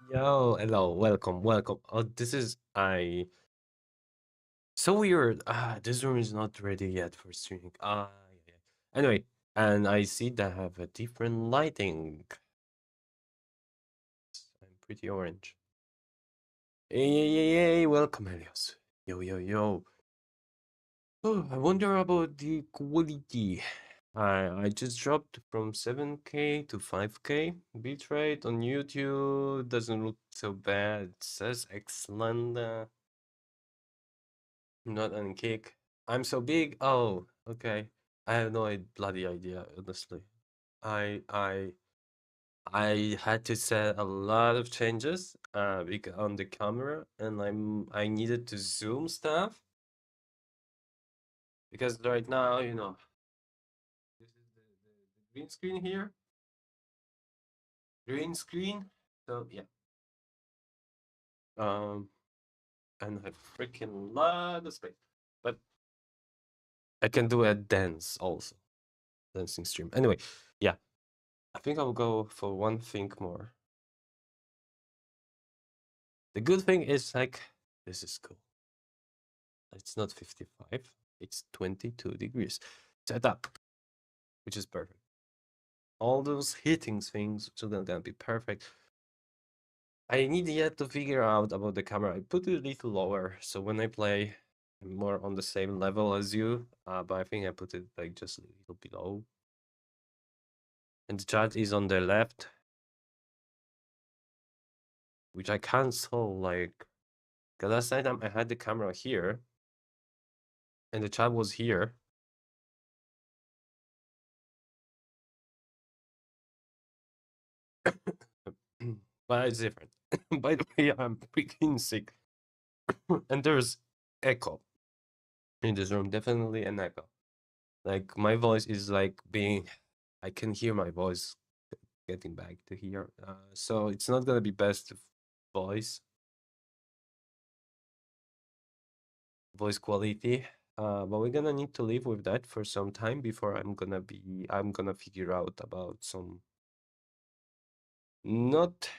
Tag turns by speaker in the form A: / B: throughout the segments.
A: Yo, hello, welcome, welcome. Oh, this is I so weird. This room is not ready yet for streaming. Yeah. Anyway, and I see that I have a different lighting. I'm pretty orange. Hey, welcome, Helios. Yo. Oh, I wonder about the quality. I just dropped from 7K to 5K bitrate on YouTube. Doesn't look so bad. It says excellent. Not on kick. I'm so big. Oh, okay. I have no bloody idea, honestly. I I I had to set a lot of changes on the camera, and I needed to zoom stuff because right now, this is the green screen here, green screen. So yeah, um, and a freaking lot of space, but I can do a dance also, dancing stream. Anyway, yeah, I think I'll go for one thing more. The good thing is like this is cool. It's not 55, it's 22 degrees. Set up, which is perfect. All those hitting things are gonna be perfect. I need yet to figure out about the camera. I put it a little lower, so when I play, I'm more on the same level as you. But I think I put it like just a little below. And the chat is on the left, which I cancel like. Cause last time I had the camera here, and the chat was here. But it's different. By the way, I'm freaking sick. And there's echo in this room, definitely an echo. Like my voice is like being, I can hear my voice getting back to here. So it's not gonna be best voice voice quality. But we're gonna need to live with that for some time before I'm gonna figure out about some not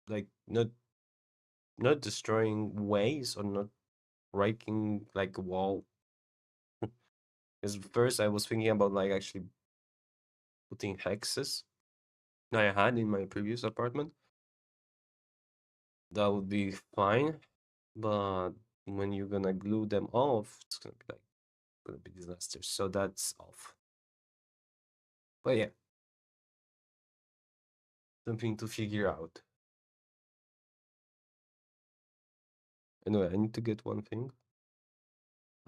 A: like not destroying ways or not breaking like a wall. Because first I was thinking about like actually putting hexes I had in my previous apartment. That would be fine, but when you're gonna glue them off, it's gonna be disaster. So that's off. But yeah, something to figure out. Anyway, I need to get one thing.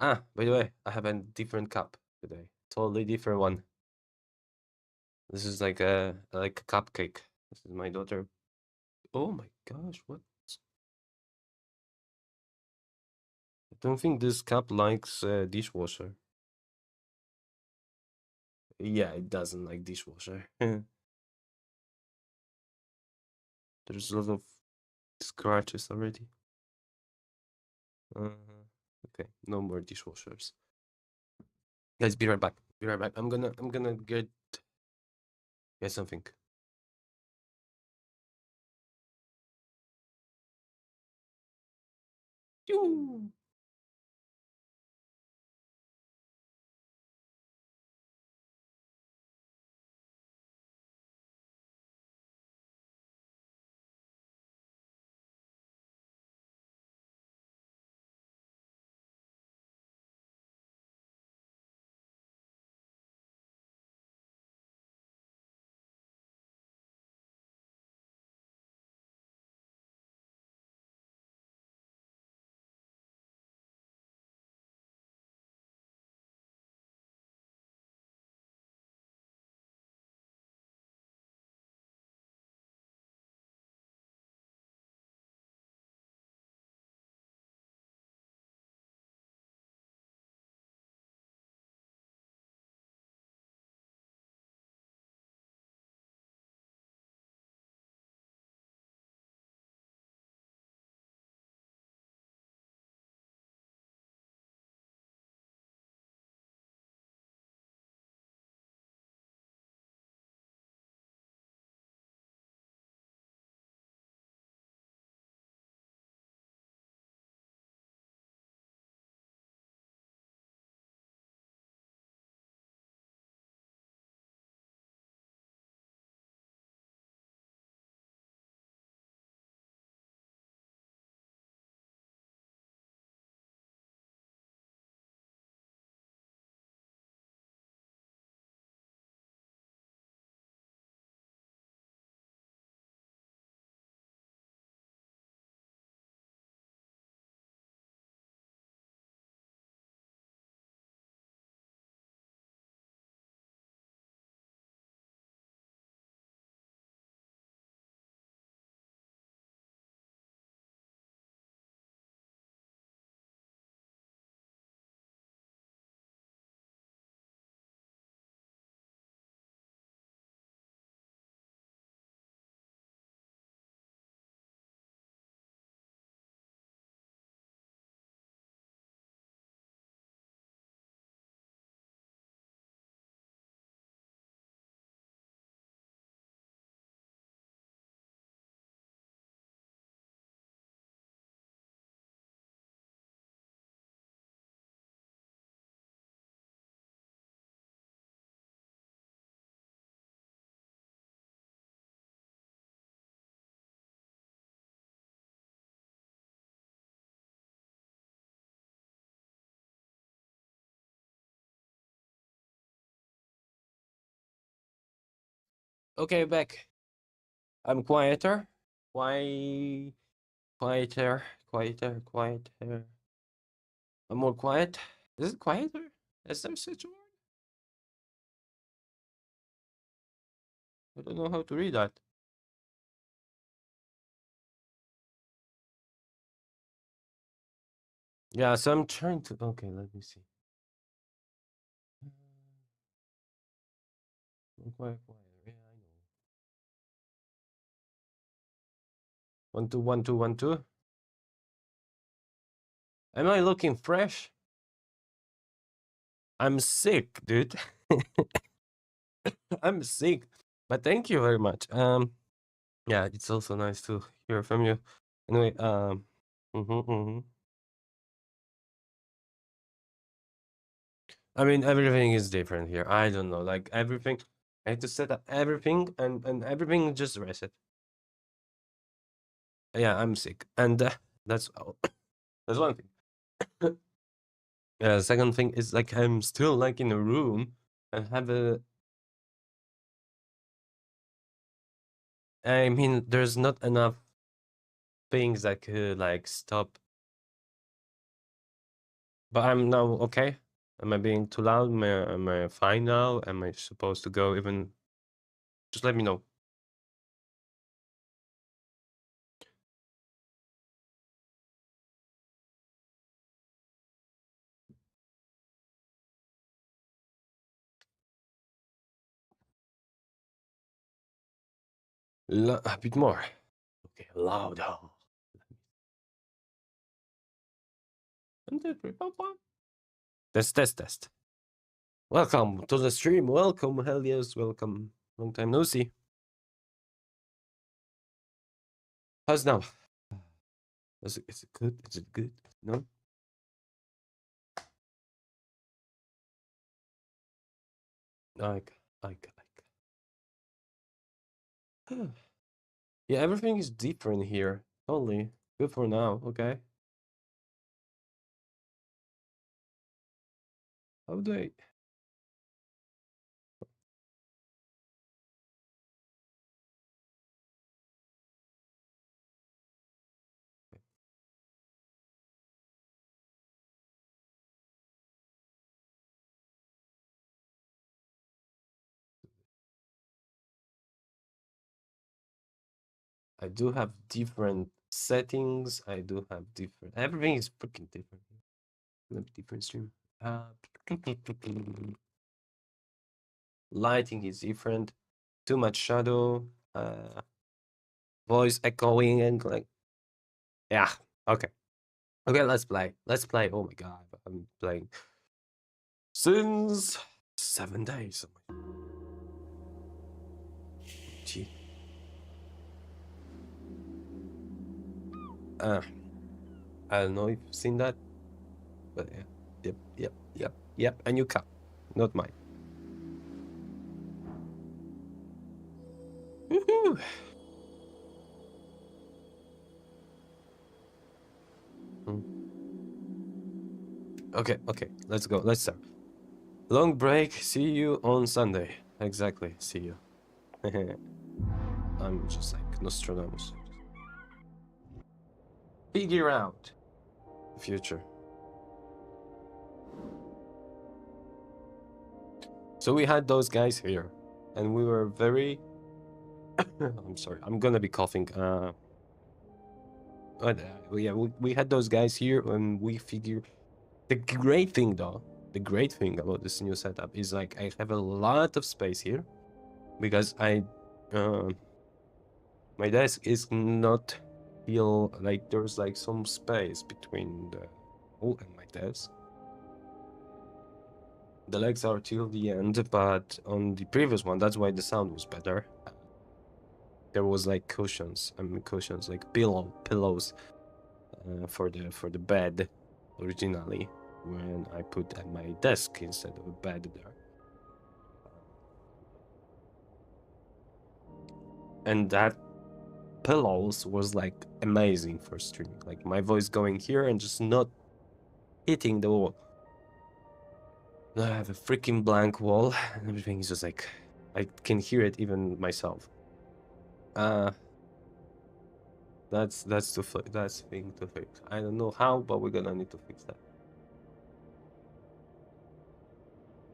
A: By the way, I have a different cup today. Totally different one. This is like a cupcake. This is my daughter. Oh my gosh, what? I don't think this cup likes dishwasher. Yeah, it doesn't like dishwasher. There's a lot of scratches already. Okay, no more dishwashers. Guys, be right back. Be right back. I'm gonna get something. Yoo! Okay, back. I'm quieter. Quieter. I'm more quiet. Is it quieter? Is there such a word? I don't know how to read that. Yeah, so I'm trying to. Okay, let me see. Quiet. Yeah, I know. 1 2 1 2 1 2. Am I looking fresh? I'm sick, dude. I'm sick. But thank you very much. Yeah, it's also nice to hear from you. Anyway, I mean, everything is different here. I don't know, like everything. I had to set up everything, and everything just reset. Yeah, I'm sick, and that's that's one thing. Second thing is like I'm still like in a room and have a. I mean, there's not enough things that could like stop. But I'm now okay. Am I being too loud? Am I fine now? Am I supposed to go even? Just let me know. A bit more. Okay, louder. Test. Welcome to the stream. Welcome, hell yes, welcome. Long time no see. How's now? Is it good? Is it good? No? Like. Yeah, everything is different here. Totally. Good for now, okay? How do I do have different settings. I do have different. Everything is freaking different. Different stream. Lighting is different. Too much shadow. Voice echoing and like. Yeah. Okay. Okay. Let's play. Oh my god, I'm playing since 7 days. Gee. I don't know if you've seen that, but yeah. Yep. And you cut, not mine. Woohoo! Okay. Let's go. Let's start. Long break. See you on Sunday. Exactly. See you. I'm just like Nostradamus. Figure out the future. So we had those guys here, and we were very. I'm sorry. I'm gonna be coughing. Yeah, we had those guys here, and we figured the great thing, though. The great thing about this new setup is like I have a lot of space here because my desk is not feel like there's like some space between the wall and my desk. The legs are till the end, but on the previous one, that's why the sound was better. There was like cushions, like pillows for the bed originally when I put at my desk instead of a bed there. And that pillows was like amazing for streaming. Like my voice going here and just not hitting the wall. I have a freaking blank wall and everything is just like I can hear it even myself. That's that's thing to fix. I don't know how, but we're gonna need to fix that.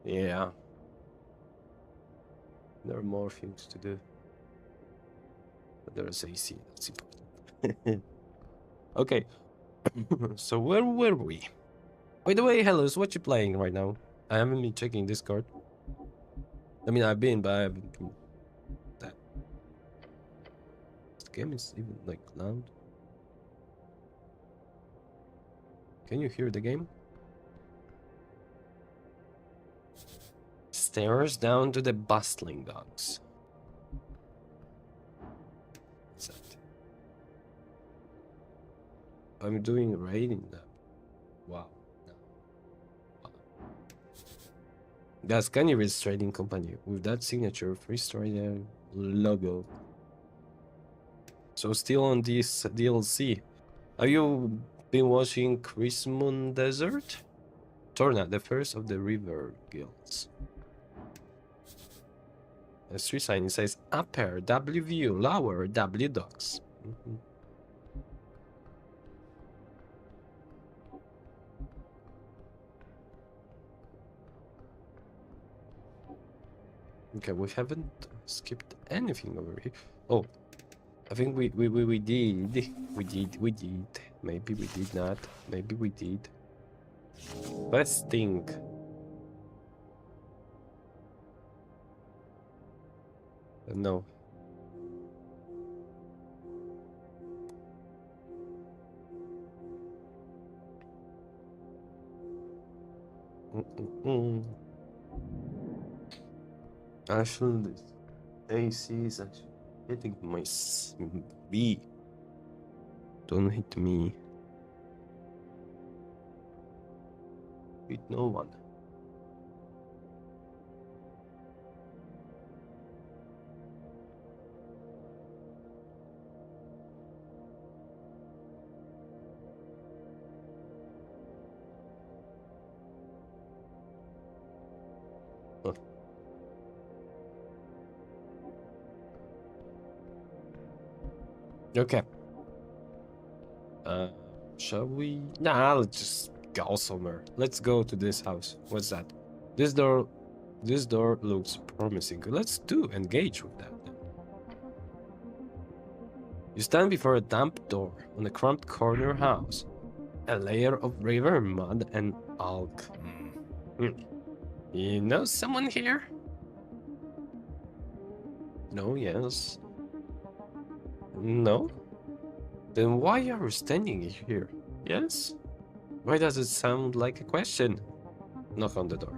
A: Yeah. There are more things to do. But there's AC, that's important. Okay. So where were we? By the way, Hellos, what you playing right now? I haven't been checking Discord. I mean, I've been, but I haven't been that. This game is even like loud. Can you hear the game? Stairs down to the bustling dogs. What's that? I'm doing raiding now. Wow. No. Wow. That's Kohnyu trading company with that signature freestyle logo. So still on this DLC. Have you been watching Chris Moon Desert? Torna, the first of the river guilds. A street sign, it says upper W view, lower W docks. Okay, we haven't skipped anything over here. Oh, I think we did. We did. Maybe we did not. Maybe we did. Let's think. No. Actually, this AC is actually hitting my B. Don't hit me. Hit no one. Okay. Shall we? Nah, let's just go somewhere. Let's go to this house. What's that? This door looks promising. Let's engage with that then. You stand before a damp door on a cramped corner house. A layer of river mud and alk. You know someone here? No, yes. No? Then why are you standing here? Yes? Why does it sound like a question? Knock on the door.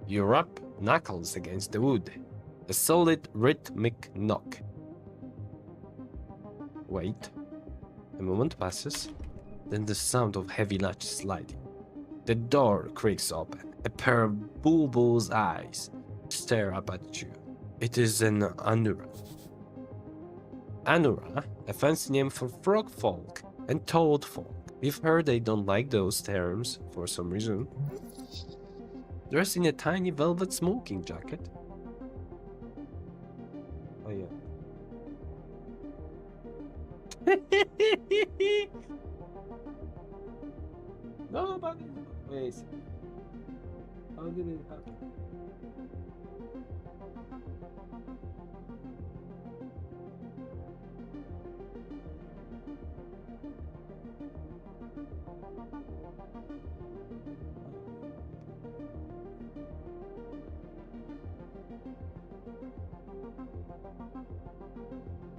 A: You rub knuckles against the wood. A solid rhythmic knock. Wait. A moment passes. Then the sound of heavy latch sliding. The door creaks open. A pair of bulbous eyes stare up at you. It is an Anura. Anura, a fancy name for frog folk and toad folk. We've heard they don't like those terms for some reason. Dressed in a tiny velvet smoking jacket. Oh yeah. Nobody. Wait. How did it happen?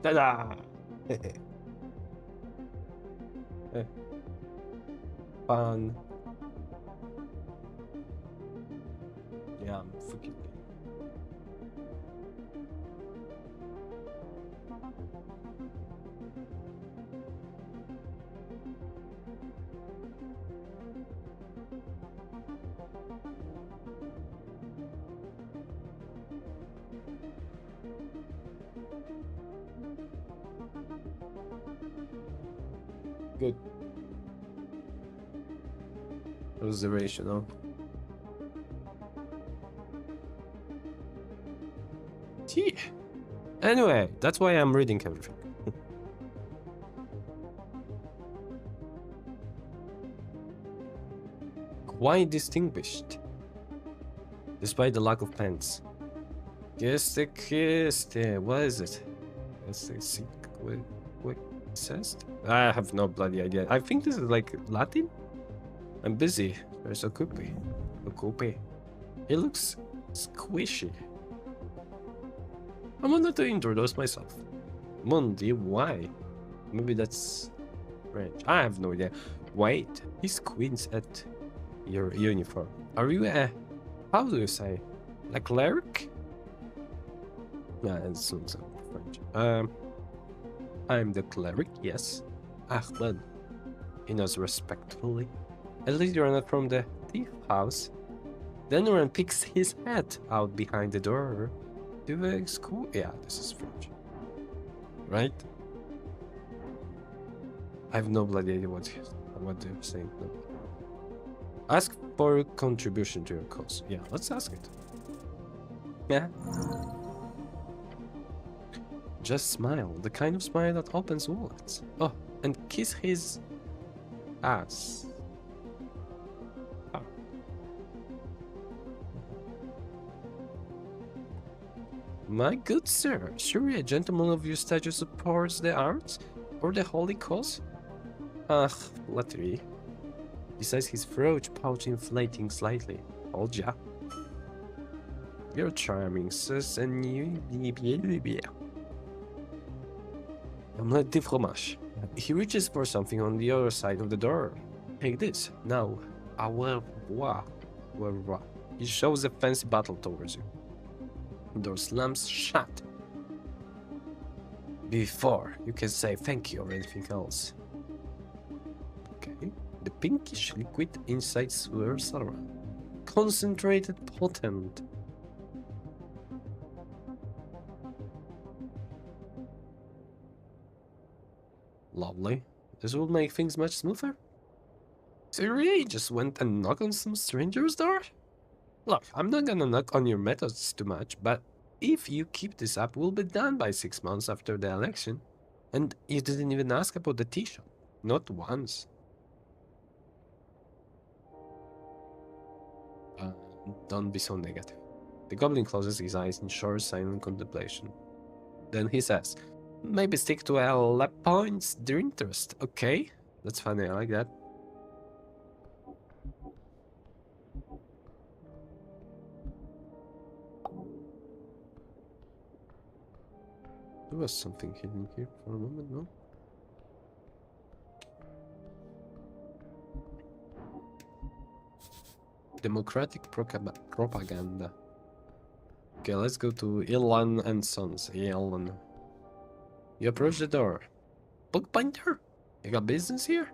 A: Ta-da! Fun. Yeah, I'm freaking. Good. Observational. Gee. Anyway, that's why I'm reading everything. Quite distinguished, despite the lack of pants. Kiste, what is it? What says? I have no bloody idea. I think this is like Latin. I'm busy. There's a copy. It looks squishy. I wanted to introduce myself. Mundi, why? Maybe that's French. I have no idea. Wait, he squints at your uniform. Are you a... How do you say? A cleric? Yeah, it sounds like French. I'm the cleric, yes. Ahmed. He knows respectfully. At least you're not from the thief house. Then Ren picks his head out behind the door. Do the school? Yeah, this is French. Right? I have no bloody idea what they're saying. No. Ask for a contribution to your cause. Yeah, let's ask it. Yeah. Just smile. The kind of smile that opens wallets. Oh, and kiss his ass. Oh. My good sir, surely a gentleman of your stature supports the arts or the holy cause? Ah, flattery. Besides his throat pouch inflating slightly. Hold ya. You're charming, sis, and you... Omelette de fromage. He reaches for something on the other side of the door. Take this. Now, au revoir. He shows a fancy bottle towards you. The door slams shut. Before you can say thank you or anything else. Okay. The pinkish liquid inside swirls around. Concentrated, potent. Lovely. This will make things much smoother. So you really just went and knocked on some stranger's door? Look, I'm not gonna knock on your methods too much, but if you keep this up, we'll be done by 6 months after the election. And you didn't even ask about the tea shop. Not once. Don't be so negative. The goblin closes his eyes in short, silent contemplation. Then he says, maybe stick to our points their interest, okay? That's funny, I like that. There was something hidden here for a moment, no? Democratic propaganda. Okay, let's go to Ilan and Sons. Ilan. You approach the door. Bookbinder? You got business here?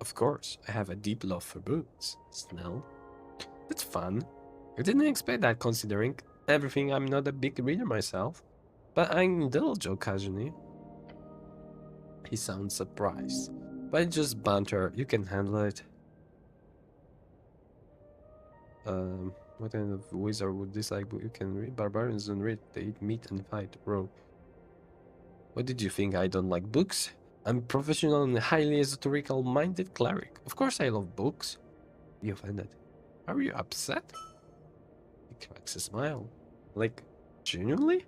A: Of course, I have a deep love for books. Snell. That's fun. I didn't expect that considering everything. I'm not a big reader myself. But I indulge occasionally. He sounds surprised. But it's just banter. You can handle it. What kind of wizard would dislike book you can read? Barbarians don't read. They eat meat and fight. Bro. What did you think? I don't like books? I'm a professional and highly esoterical-minded cleric. Of course I love books. You offended. Are you upset? He cracks a smile. Like, genuinely?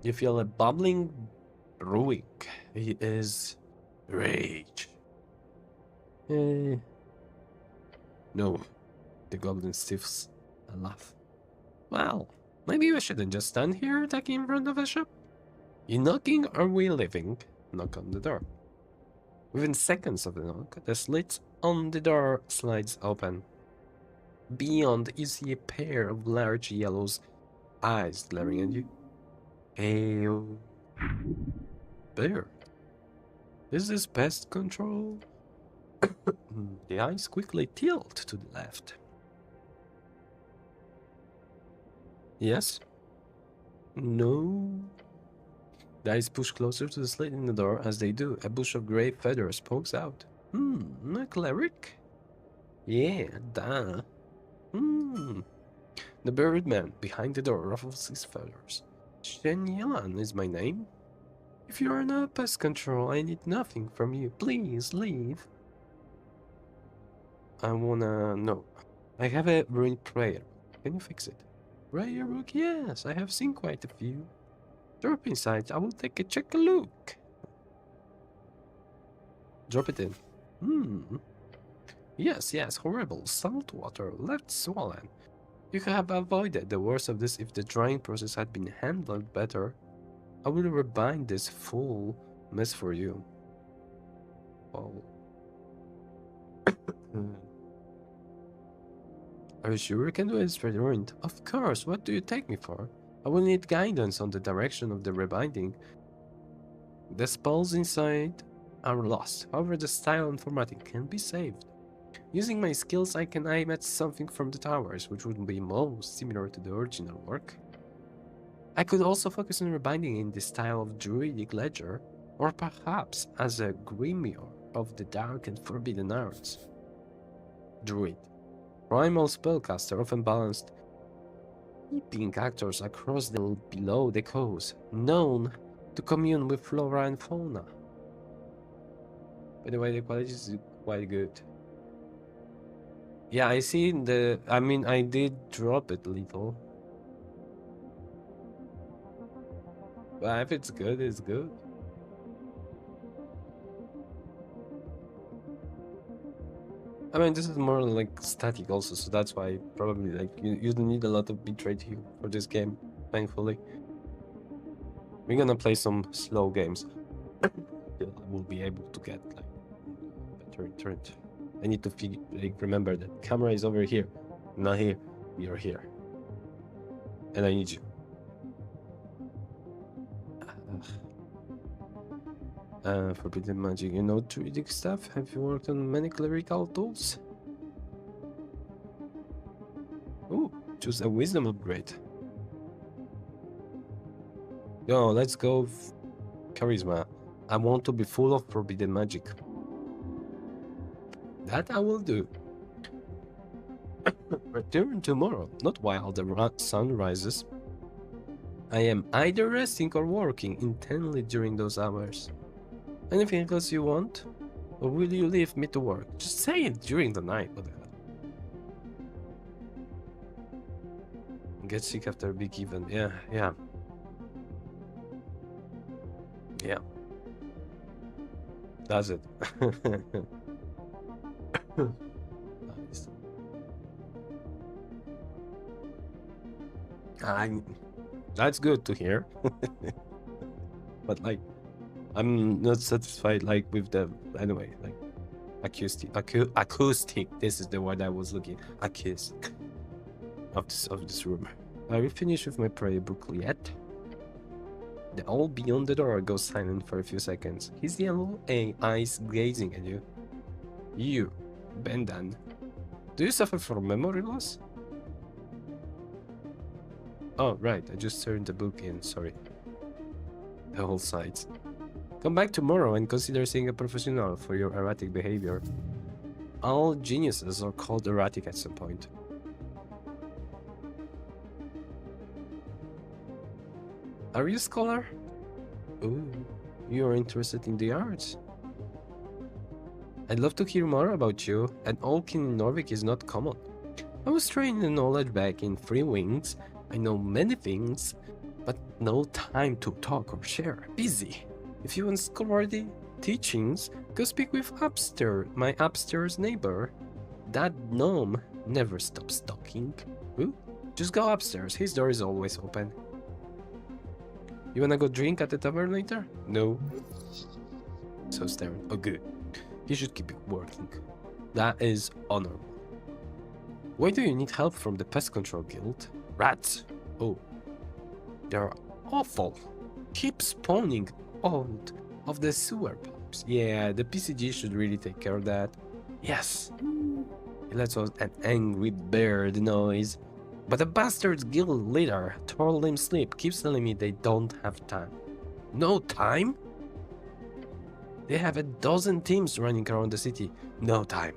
A: You feel a bubbling brewing. He is rage. No. The goblin stiffs a laugh. Well, maybe we shouldn't just stand here attacking in front of a shop. You knocking or we leaving? Knock on the door. Within seconds of the knock, the slit on the door slides open. Beyond, you see a pair of large yellow eyes glaring at you. Ayo. There. Is this pest control? The eyes quickly tilt to the left. Yes? No? The eyes push closer to the slit in the door. As they do, a bush of grey feathers pokes out. A cleric? Yeah, duh. The buried man behind the door ruffles his feathers. Shen Yan is my name. If you are not pest control, I need nothing from you. Please leave. I wanna know. I have a ruined prayer. Can you fix it? Prayer book? Yes, I have seen quite a few. Drop inside. I will check a look. Drop it in. Yes, horrible. Salt water, left swollen. You could have avoided the worst of this if the drying process had been handled better. I will rebind this full mess for you. Oh. Are you sure you can do it straight ruined? Of course, what do you take me for? I will need guidance on the direction of the rebinding. The spells inside are lost, however the style and formatting can be saved. Using my skills I can aim at something from the towers, which would be most similar to the original work. I could also focus on rebinding in the style of druidic ledger, or perhaps as a grimoire of the dark and forbidden arts. Druid. Primal spellcaster often balanced keeping actors across the below the coast, known to commune with flora and fauna. By the way, the quality is quite good. Yeah, I see I did drop it a little. But if it's good, it's good. I mean, this is more like static also, so that's why probably like you don't need a lot of bitrate here for this game, thankfully. We're gonna play some slow games. I will be able to get like better internet. I need to remember that camera is over here, not here. You're here, and I need you. Forbidden magic. You know druidic stuff? Have you worked on many clerical tools? Ooh, choose a wisdom upgrade. Yo, let's go charisma. I want to be full of forbidden magic. That I will do. Return tomorrow, not while the sun rises. I am either resting or working intently during those hours. Anything else you want? Or will you leave me to work? Just say it during the night. What the hell? Get sick after a big event. Yeah. That's it. Nice. That's good to hear. But like, I'm not satisfied like with the anyway like acoustic. This is the word I was looking. Acoustic of this room. Are you finished with my prayer book yet? The all beyond the door goes silent for a few seconds. His yellow eyes gazing at you. You, Bendan. Do you suffer from memory loss? Oh right, I just turned the book in. Sorry. The whole sides. Come back tomorrow and consider seeing a professional for your erratic behavior. All geniuses are called erratic at some point. Are you a scholar? Ooh, you are interested in the arts. I'd love to hear more about you. An Olkin in Norvik is not common. I was trained in knowledge back in Three Wings. I know many things, but no time to talk or share. Busy. If you want scholarly teachings, go speak with my upstairs neighbor. That gnome never stops talking. Ooh, just go upstairs. His door is always open. You wanna go drink at the tavern later? No. So staring. Oh, good. He should keep working. That is honorable. Why do you need help from the Pest Control Guild? Rats. Oh. They're awful. Keep spawning out of the sewer pipes. Yeah, the PCG should really take care of that. Yes. He lets out an angry bird noise. But the bastard's guild leader told him sleep, keeps telling me they don't have time. No time? They have a dozen teams running around the city. No time.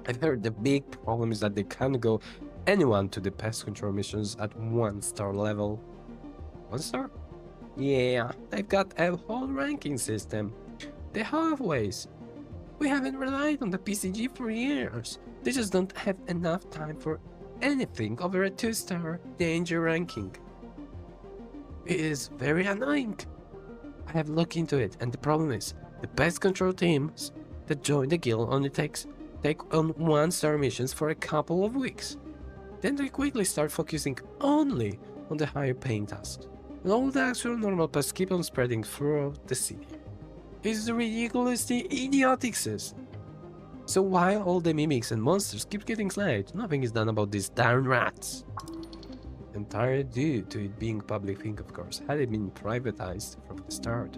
A: I've heard the big problem is that they can't go anyone to the pest control missions at 1-star level. 1 star? Yeah, they've got a whole ranking system. The halfways. We haven't relied on the PCG for years. They just don't have enough time for anything over a 2-star danger ranking. It is very annoying. I have looked into it, and the problem is, the pest control teams that join the guild only take on 1-star missions for a couple of weeks. Then they quickly start focusing only on the higher paying tasks. And all the actual normal pests keep on spreading throughout the city. It's a ridiculously idiotic system. So while all the mimics and monsters keep getting slayed, nothing is done about these darn rats. Entirely due to it being public thing, of course, had it been privatized from the start.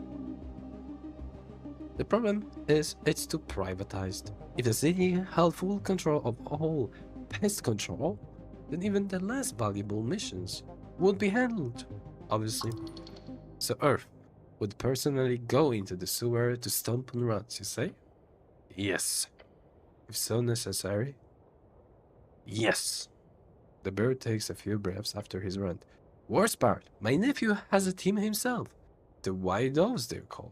A: The problem is it's too privatized. If the city held full control of all pest control, then even the less valuable missions would be handled, obviously. So Earth would personally go into the sewer to stomp on rats, you say? Yes. If so necessary? Yes. The bird takes a few breaths after his rant. Worst part, my nephew has a team himself. The White Doves, they're called.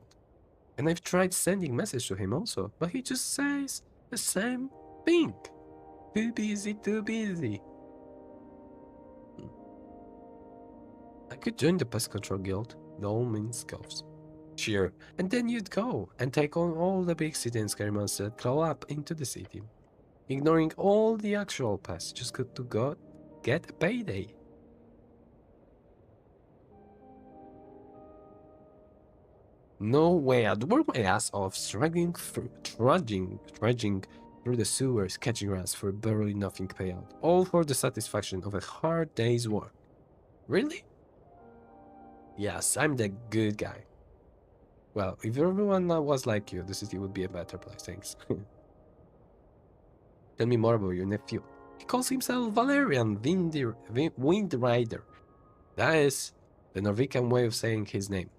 A: And I've tried sending message to him also, but he just says the same thing. Too busy, too busy. I could join the pest control guild. No means scoffs. Sure, and then you'd go and take on all the big city and scary monsters that crawl up into the city, ignoring all the actual pests just to go get a payday. No way, I'd work my ass off trudging through the sewers, catching rats for barely nothing payout, all for the satisfaction of a hard day's work. Really? Yes, I'm the good guy. Well, if everyone was like you, the city would be a better place, thanks. Tell me more about your nephew. He calls himself Valerian Windrider. That is the Norwegian way of saying his name.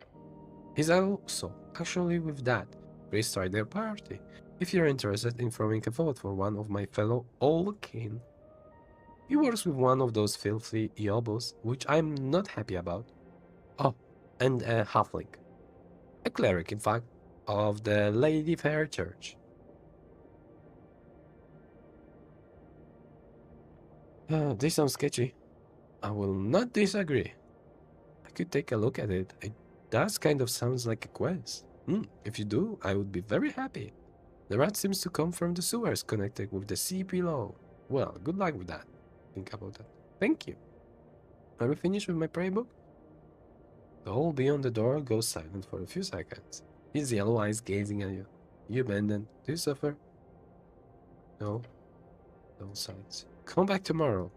A: He's also actually with that Priest Rider party, if you're interested in throwing a vote for one of my fellow Olkin. He works with one of those filthy yobos, which I'm not happy about. Oh, and a halfling. A cleric, in fact, of the Lady Fair Church. This sounds sketchy. I will not disagree. I could take a look at it. It does kind of sounds like a quest. If you do, I would be very happy. The rat seems to come from the sewers connected with the sea below. Well, good luck with that. Think about that. Thank you. Are we finished with my prayer book? The hole beyond the door goes silent for a few seconds. His yellow eyes gazing at you. You abandon. Do you suffer? No. No signs. Come back tomorrow.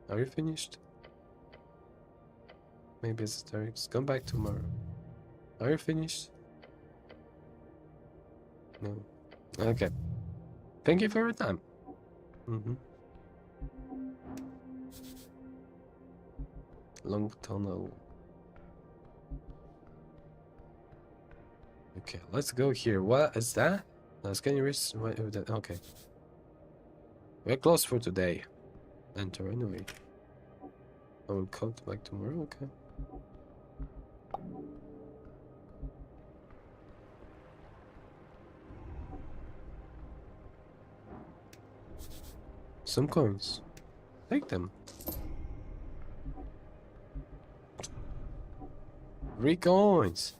A: Are you finished? Maybe Esoteric. Come back tomorrow. Are you finished? No. Okay. Thank you for your time. Long tunnel. Okay, let's go here. What is that? Can you reach? Okay. We're closed for today. Enter anyway. I will come back tomorrow. Okay. Some coins. Take them. 3 coins.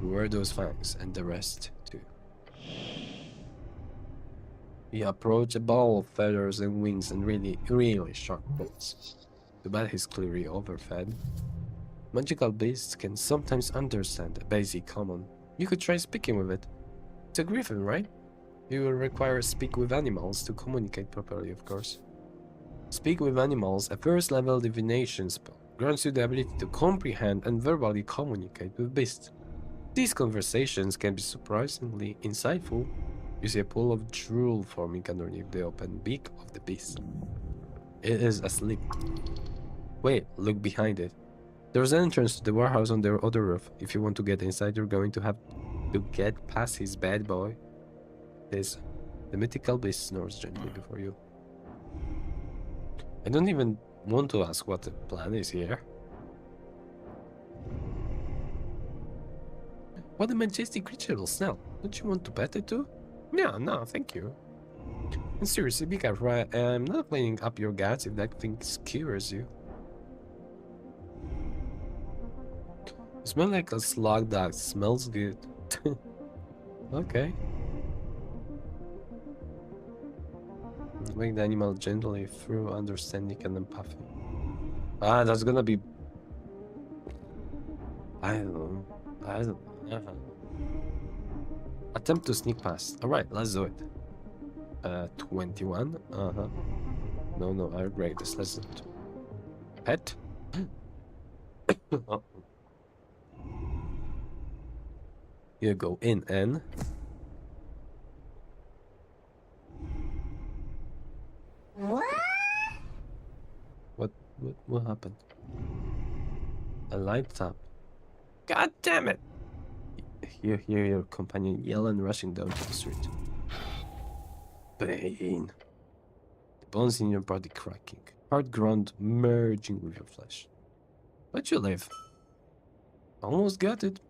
A: Wear those fangs and the rest too. You approach a ball of feathers and wings and really sharp bones. Too bad he's clearly overfed. Magical beasts can sometimes understand a basic common. You could try speaking with it. It's a griffin, right? You will require speak with animals to communicate properly, of course. Speak with animals, a first level divination spell, grants you the ability to comprehend and verbally communicate with beasts. These conversations can be surprisingly insightful. You see a pool of drool forming underneath the open beak of the beast. It is asleep. Wait, look behind it. There's an entrance to the warehouse on the other roof. If you want to get inside, you're going to have to get past his bad boy. The mythical beast snores gently before you. I don't even want to ask what the plan is here. What a majestic creature will smell. Don't you want to pet it too? Yeah, no, thank you. And seriously, be careful. I'm not cleaning up your guts if that thing skewers you. You smell like a slug that smells good. Okay. Make the animal gently through understanding and empathy. Ah, that's gonna be... I don't know. I don't know. Attempt to sneak past. Alright, let's do it. 21. Uh-huh. No, I regret this. Let's do it. Pet? Oh. You go in and... What happened? A light tap. God damn it! You hear your companion yell and rushing down to the street. Pain. The bones in your body cracking. Hard ground merging with your flesh. But you live. Almost got it.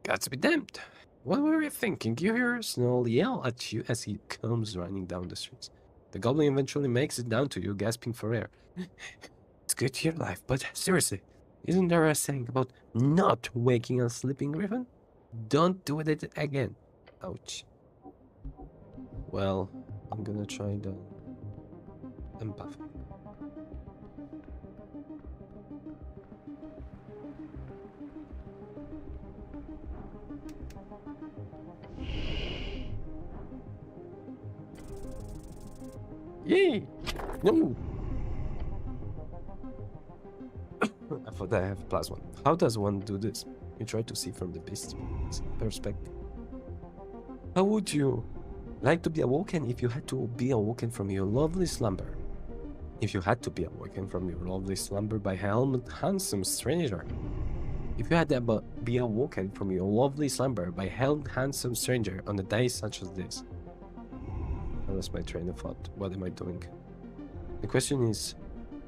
A: Gots be damned. What were you thinking? You hear Snow yell at you as he comes running down the streets. The goblin eventually makes it down to you, gasping for air. It's good to your life, but seriously, isn't there a saying about not waking a sleeping griffin? Don't do it again. Ouch. Well, I'm gonna try the empathy. Yay! No! I thought I have +1. How does one do this? You try to see from the beast's perspective. How would you like to be awoken if you had to be awoken from your lovely slumber? If you had to be awoken from your lovely slumber by a handsome stranger. If you had to be awoken from your lovely slumber by a handsome stranger on a day such as this. I lost my train of thought. What am I doing? The question is,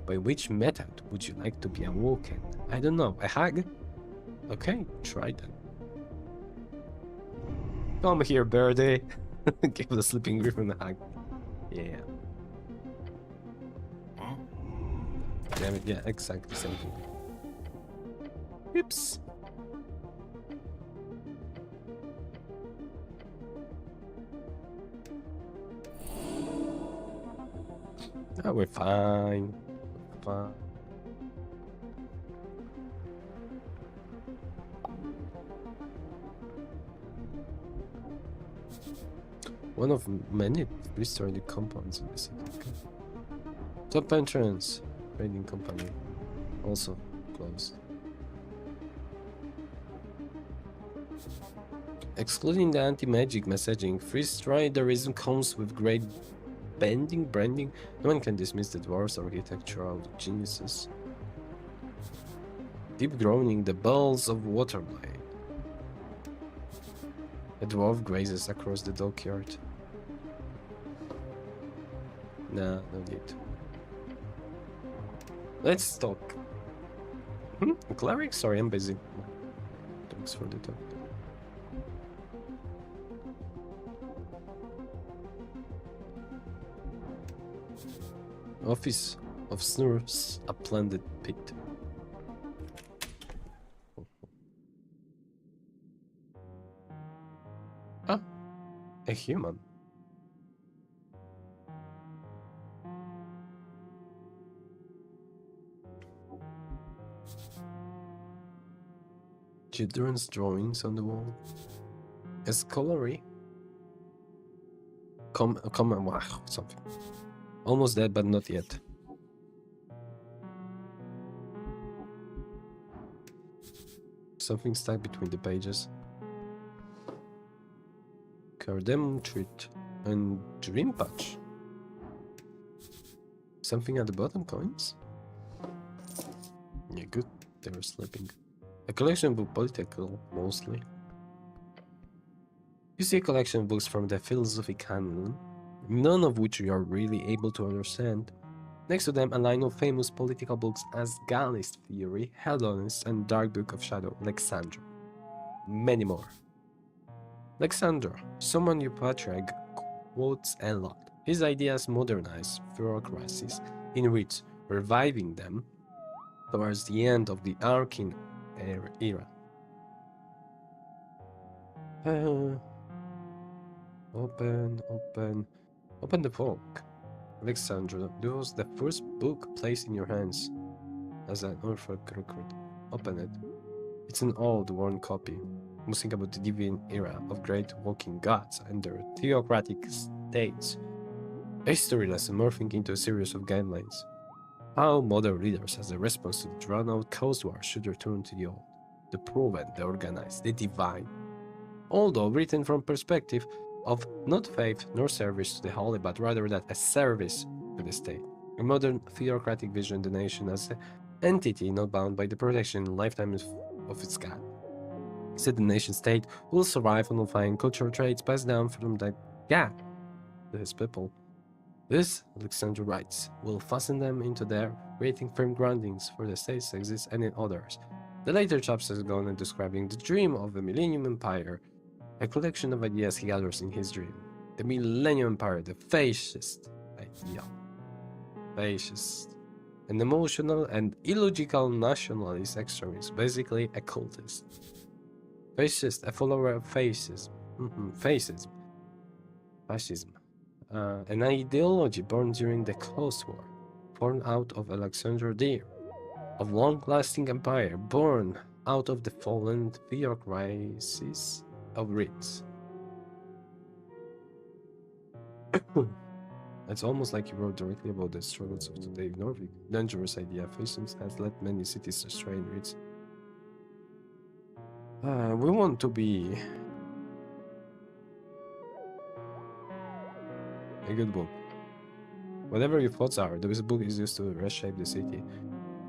A: by which method would you like to be awoken? I don't know. A hug? Okay, try that. Come here, birdie. Give the sleeping griffin a hug. Yeah. Damn it, yeah, exactly same thing. Oops. Oh, we're fine. We're fine. One of many restored compounds in the city. Okay. Top entrance. Trading company. Also closed. Excluding the anti-magic messaging, freeze-striderism comes with great branding. No one can dismiss the dwarves' architectural geniuses. Deep groaning, the bells of Waterblade. A dwarf grazes across the dockyard. Nah, no need. Let's talk. Cleric? Sorry, I'm busy. Thanks for the talk. Office of Snurf's Uplanded Pit. Ah, a human. Children's drawings on the wall. A scholarly. Wow, something. Almost dead, but not yet. Something stuck between the pages. Cardamom treat and dream patch. Something at the bottom, coins? Yeah, good. They were sleeping. A collection of political, mostly. You see a collection of books from the philosophy canon, none of which you are really able to understand. Next to them, a line of famous political books as Gallist Theory, Hedonist, and Dark Book of Shadow, Alexander. Many more. Alexander, someone your patriarch quotes a lot. His ideas modernize bureaucracies, in which reviving them towards the end of the Arcane era. Open the book. Alexandra, this was the first book placed in your hands as an orphan record. Open it. It's an old, worn copy, musing about the divine era of great walking gods and their theocratic states. A history lesson morphing into a series of guidelines. How modern leaders, as a response to the drawn-out Coast War, should return to the old, the proven, the organized, the divine. Although written from perspective of not faith nor service to the holy, but rather that a service to the state. A modern theocratic vision the nation as an entity not bound by the protection and lifetime of its God. He said the nation-state will survive on fine cultural traits passed down from that God to his people. This, Alexander writes, will fasten them into their, creating firm groundings for the states to exist and in others. The later chapters go on describing the dream of the Millennium Empire, a collection of ideas he gathers in his dream. The Millennium Empire, the fascist idea. Fascist. An emotional and illogical nationalist extremist, basically a cultist. Fascist, a follower of fascism. Fascism. An ideology born during the Coast War, born out of Alexander Deer, of long-lasting empire, born out of the fallen theocracies of Ritz. It's almost like he wrote directly about the struggles of today. Norvig, dangerous idea. Fascism has led many cities astray in Ritz. We want to be a good book. Whatever your thoughts are, this book is used to reshape the city.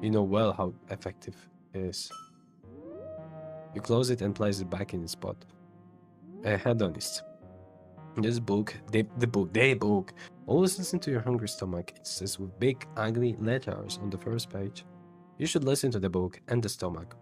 A: You know well how effective it is. You close it and place it back in its spot. A hedonist. This book, the book, always listen to your hungry stomach. It says with big, ugly letters on the first page. You should listen to the book and the stomach.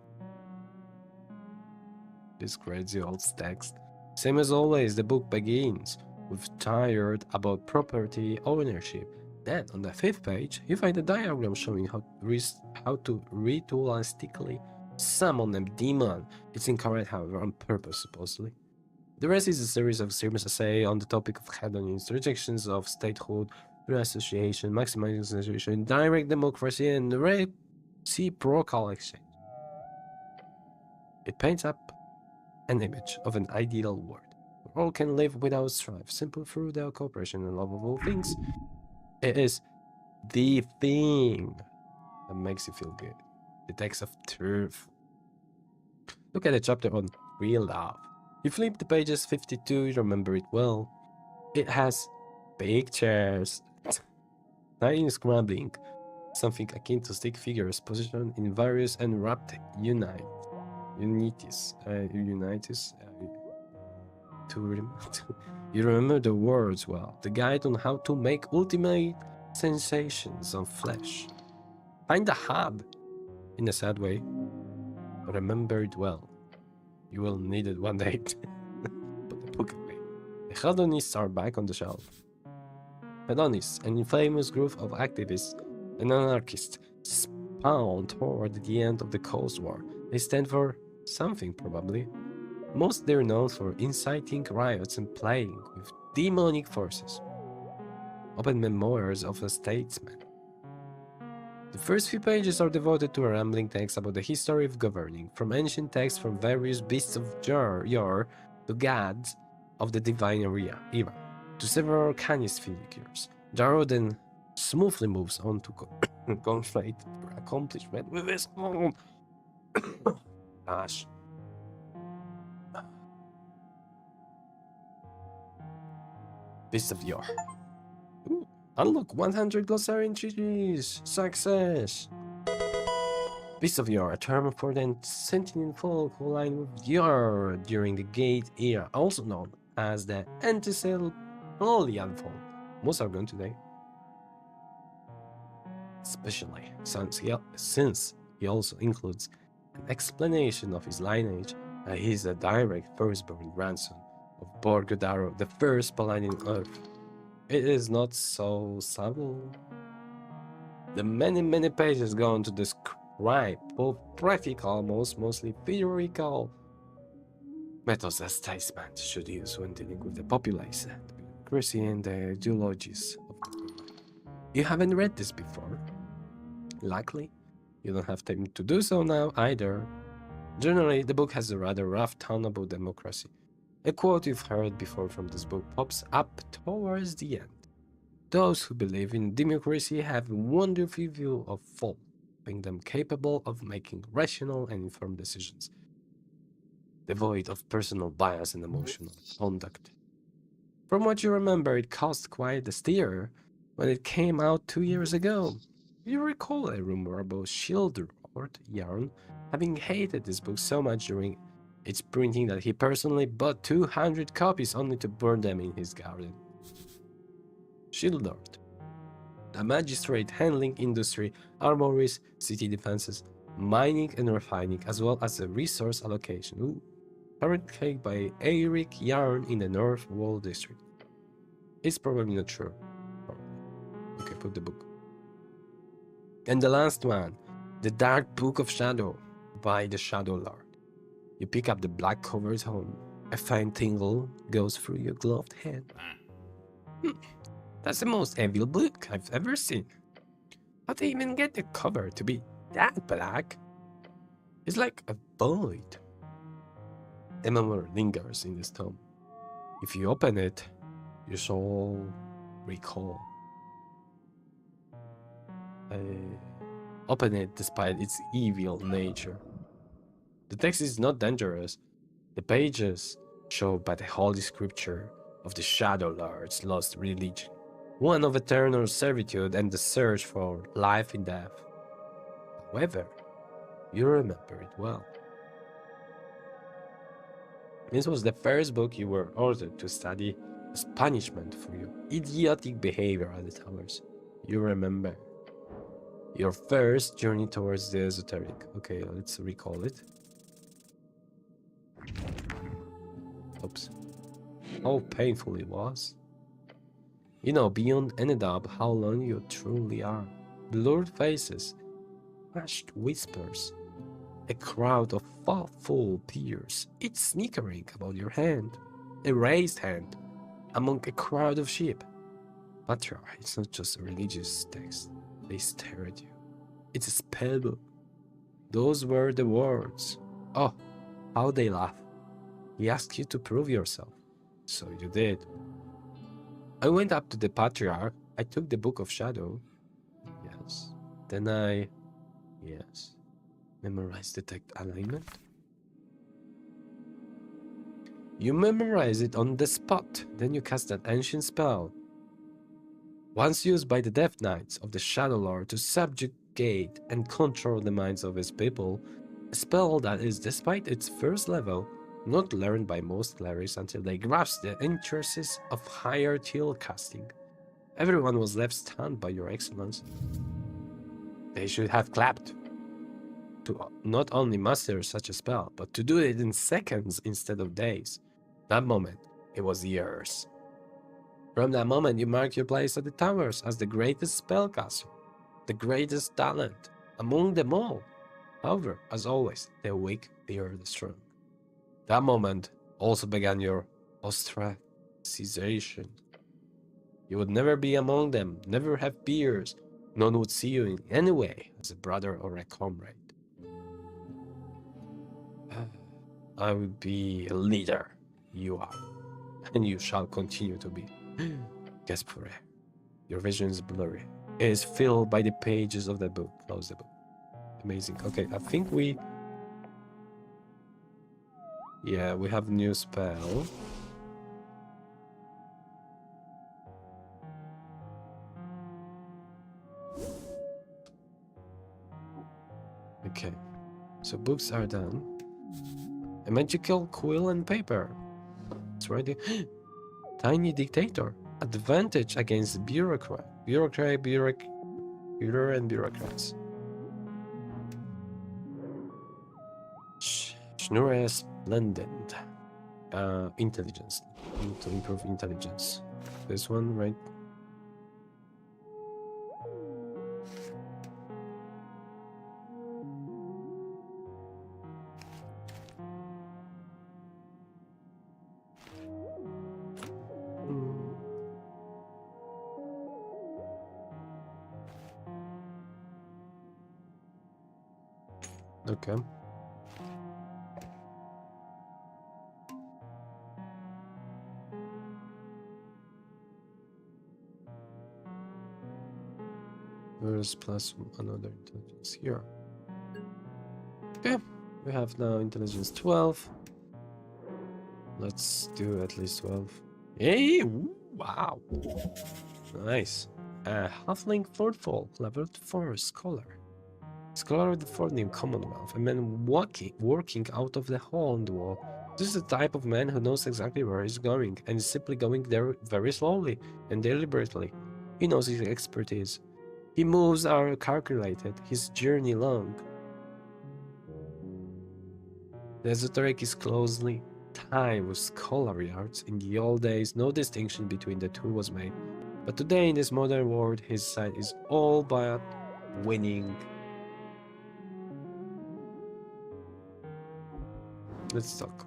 A: This crazy old text. Same as always, the book begins with tired about property ownership. Then, on the 5th page, you find a diagram showing how to ritualistically summon a demon. It's incorrect, however, on purpose, supposedly. The rest is a series of serious essays on the topic of hedonists, rejections of statehood, reassociation, maximization, direct democracy, and reciprocal exchange. It paints up an image of an ideal world where all can live without strife, simple through their cooperation and love of all things. It is the thing that makes you feel good. The text of truth. Look at the chapter on real love. You flip the pages 52, you remember it well. It has pictures. Tiny scrambling. Something akin to stick figures positioned in various and wrapped unities. You remember the words well. The guide on how to make ultimate sensations of flesh. Find the hub. In a sad way. Remember it well. You will need it one day. Put the book away. The hedonists are back on the shelf. Hedonists, an infamous group of activists and anarchists, spawned toward the end of the Coast War. They stand for something, probably. Most they're known for inciting riots and playing with demonic forces. Open memoirs of a statesman. The first few pages are devoted to a rambling text about the history of governing, from ancient texts from various beasts of yore to gods of the divine era, to several canist figures. Darrow then smoothly moves on to conflate their accomplishment with his own. Gosh. Beasts of yore. Unlock 100 glossary entries! Success! Beast of Yore, a term for the sentient folk who align with Yore during the Gate era, also known as the Anticelian folk. Most are gone today. especially since he also includes an explanation of his lineage that he is a direct firstborn grandson of Borgodaro, the first paladin on Earth. It is not so subtle. The many pages go on to describe both practical, mostly theoretical methods that statesmen should use when dealing with the populace, the bureaucracy, and the ideologies of government. You haven't read this before. Likely, you don't have time to do so now either. Generally, the book has a rather rough tone about democracy. A quote you've heard before from this book pops up towards the end. Those who believe in democracy have a wonderful view of folk, making them capable of making rational and informed decisions, devoid of personal bias and emotional conduct. From what you remember, it caused quite a stir when it came out 2 years ago. You recall a rumor about Shield Lord Yarn having hated this book so much during its printing that he personally bought 200 copies only to burn them in his garden. Shield Lord, a magistrate handling industry, armories, city defenses, mining and refining, as well as a resource allocation. Ooh. Currently by Eirik Yarn in the North Wall District. It's probably not true. Okay, put the book. And the last one, The Dark Book of Shadow by the Shadow Lord. You pick up the black covered home. A faint tingle goes through your gloved hand. That's the most evil book I've ever seen. How'd they even get the cover to be that black? It's like a void. A memory lingers in this tome. If you open it, you shall recall. Open it despite its evil nature. The text is not dangerous. The pages show by the holy scripture of the Shadow Lord's lost religion, one of eternal servitude and the search for life in death. However, you remember it well. This was the first book you were ordered to study as punishment for your idiotic behavior at the towers. You remember. Your first journey towards the esoteric. Okay, let's recall it. Oops. How painful it was. You know beyond any doubt how long you truly are. Blurred faces, hushed whispers, a crowd of thoughtful peers, each snickering about your hand, a raised hand, among a crowd of sheep. Patra, it's not just a religious text. They stare at you. It's a spellbook. Those were the words. Oh, how they laugh. He asked you to prove yourself. So you did. I went up to the Patriarch. I took the Book of Shadow. Yes. Then I... Yes. Memorize detect alignment. You memorize it on the spot. Then you cast that ancient spell. Once used by the Death Knights of the Shadow Lord to subjugate and control the minds of his people, a spell that is, despite its first level, not learned by most clerics until they grasp the intricacies of higher tier casting. Everyone was left stunned by your excellence. They should have clapped. To not only master such a spell, but to do it in seconds instead of days. That moment, it was yours. From that moment, you mark your place at the towers as the greatest spellcaster, the greatest talent among them all. However, as always, the weak fear the strong. That moment also began your ostracization. You would never be among them, never have peers. None would see you in any way as a brother or a comrade. I will be a leader. You are, and you shall continue to be. Gasp for air. Your vision is blurry. It is filled by the pages of the book. Close the book. Amazing. Okay, I think we... Yeah, we have a new spell. Okay, so books are done. A magical quill and paper. It's ready. Tiny dictator. Advantage against bureaucrat. Führer and bureaucrats. Schnur is splendid. Intelligence. Need to improve intelligence. This one, right? Okay. Where's plus another intelligence here? Okay, we have now intelligence 12. Let's do at least 12. Hey, wow. Nice. Halfling Fourthfall, level 4 scholar. Scholar of the Fortnum Commonwealth, a man working out of the hole in the wall. This is the type of man who knows exactly where he's going, and is simply going there very slowly and deliberately. He knows his expertise. His moves are calculated, his journey long. The esoteric is closely tied with scholarly arts. In the old days, no distinction between the two was made. But today, in this modern world, his side is all about winning. Let's talk.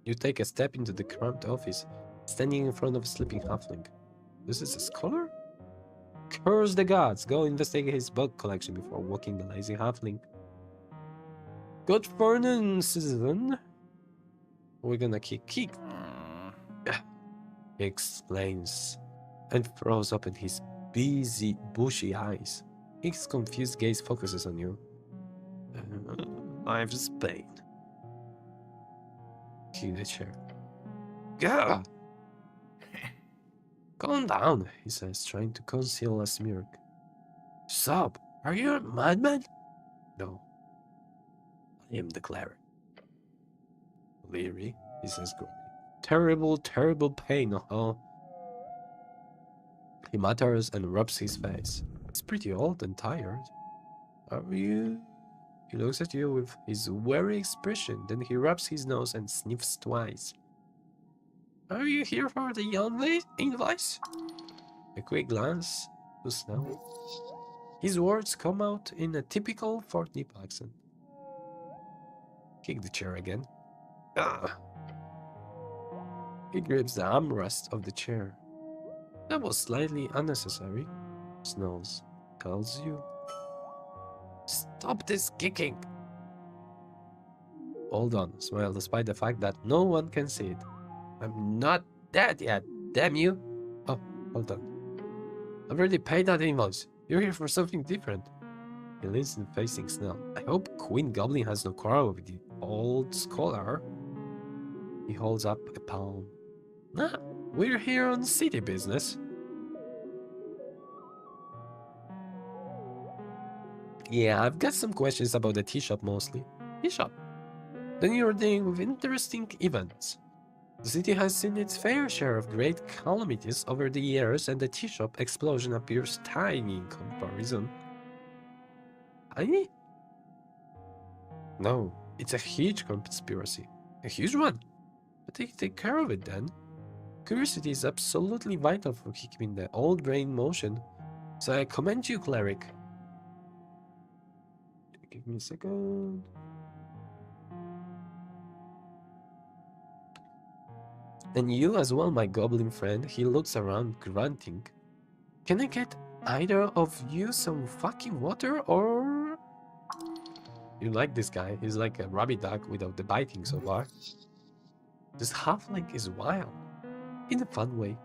A: You take a step into the cramped office, standing in front of a sleeping halfling. This is a scholar? Curse the gods! Go investigate his bug collection before walking the lazy halfling. Good fortune, citizen. We're gonna kick. He explains and throws open his busy, bushy eyes. His confused gaze focuses on you. Life's pain. Kick the chair. Gah! Calm down, he says, trying to conceal a smirk. Stop! Are you a madman? No. I am the cleric. Leery, he says grumpy. Terrible, terrible pain, huh? He mutters and rubs his face. He's pretty old and tired. Are you? He looks at you with his wary expression, then he rubs his nose and sniffs twice. Are you here for the invoice? A quick glance to Snell. His words come out in a typical Fortnip accent. Kick the chair again. Ah. He grips the armrest of the chair. That was slightly unnecessary, Snells tells you. Stop this kicking! Hold on, smile despite the fact that no one can see it. I'm not dead yet, damn you! Oh, hold on. I've already paid that invoice. You're here for something different. He leans in facing Snell. I hope Queen Goblin has no quarrel with the old scholar. He holds up a palm. Nah, we're here on city business. Yeah, I've got some questions about the tea shop mostly. Tea shop? Then you're dealing with interesting events. The city has seen its fair share of great calamities over the years, and the tea shop explosion appears tiny in comparison. Tiny? No, it's a huge conspiracy. A huge one. But they take care of it then. Curiosity is absolutely vital for keeping the old brain in motion. So I commend you, cleric. Give me a second. And you as well, my goblin friend. He looks around, grunting. Can I get either of you some fucking water, or... You like this guy. He's like a rabbit dog without the biting so far. This halfling is wild. In a fun way.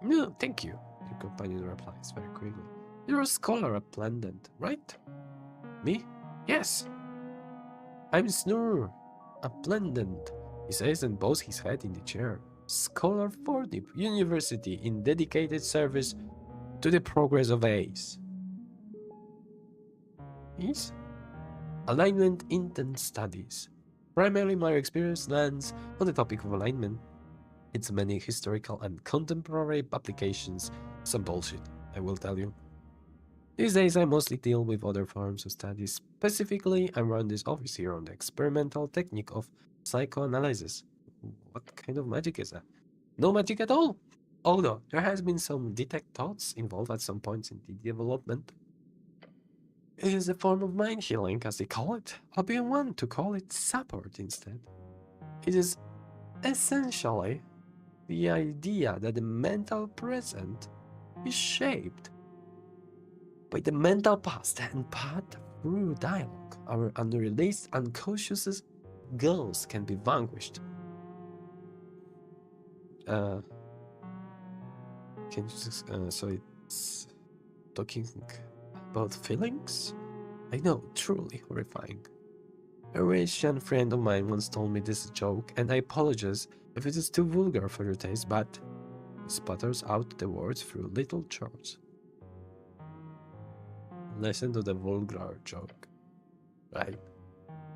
A: No, thank you, your companion replies very quickly. You're a scholar at Plendent, right? Me? Yes. I'm Snur, a Plendent, he says and bows his head in the chair. Scholar for the university in dedicated service to the progress of Ace. Is? Alignment Intent Studies. Primarily my experience lands on the topic of alignment. Its many historical and contemporary applications. Some bullshit. I will tell you. These days, I mostly deal with other forms of study. Specifically, I run this office here on the experimental technique of psychoanalysis. What kind of magic is that? No magic at all! Although, there has been some detect thoughts involved at some points in the development. It is a form of mind healing, as they call it. I'll be one to call it support instead. It is essentially the idea that the mental present is shaped by the mental past and path through dialogue. Our unreleased unconscious goals can be vanquished. Can you just, so it's talking about feelings? I know, truly horrifying. A Russian friend of mine once told me this is a joke, and I apologize if it is too vulgar for your taste, but he sputters out the words through little chords. Listen to the vulgar joke. Right.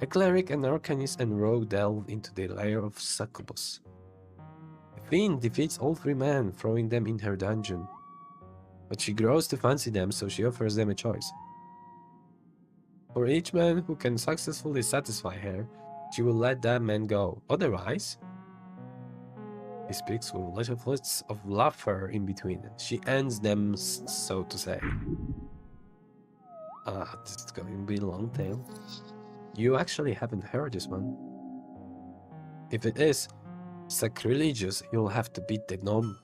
A: A cleric, an arcanist, and rogue delve into the lair of succubus. The fiend defeats all three men, throwing them in her dungeon. But she grows to fancy them, so she offers them a choice. For each man who can successfully satisfy her, she will let that man go. Otherwise, he speaks with little fits of laughter in between. She ends them, so to say. This is going to be a long tale. You actually haven't heard this one. If it is sacrilegious, you'll have to beat the gnome.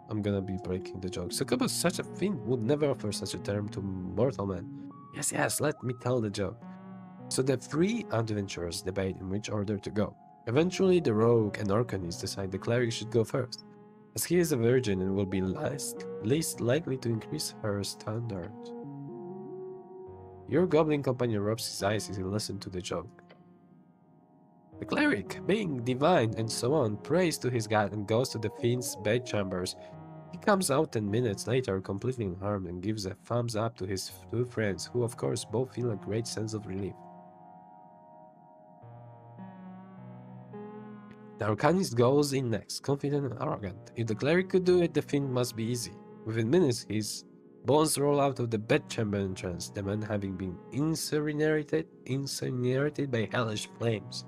A: I'm gonna be breaking the joke. Succubus, such a fiend, would never offer such a term to mortal man. Yes, let me tell the joke. So the three adventurers debate in which order to go. Eventually, the rogue and arcanist decide the cleric should go first, as he is a virgin and will be least likely to increase her standard. Your goblin companion rubs his eyes as he listens to the joke. The cleric, being divine and so on, prays to his god and goes to the fiend's bedchambers. He comes out 10 minutes later, completely unharmed, and gives a thumbs up to his two friends, who of course both feel a great sense of relief. The arcanist goes in next, confident and arrogant. If the cleric could do it, the fiend must be easy. Within minutes, his bones roll out of the bedchamber entrance, the man having been incinerated by hellish flames.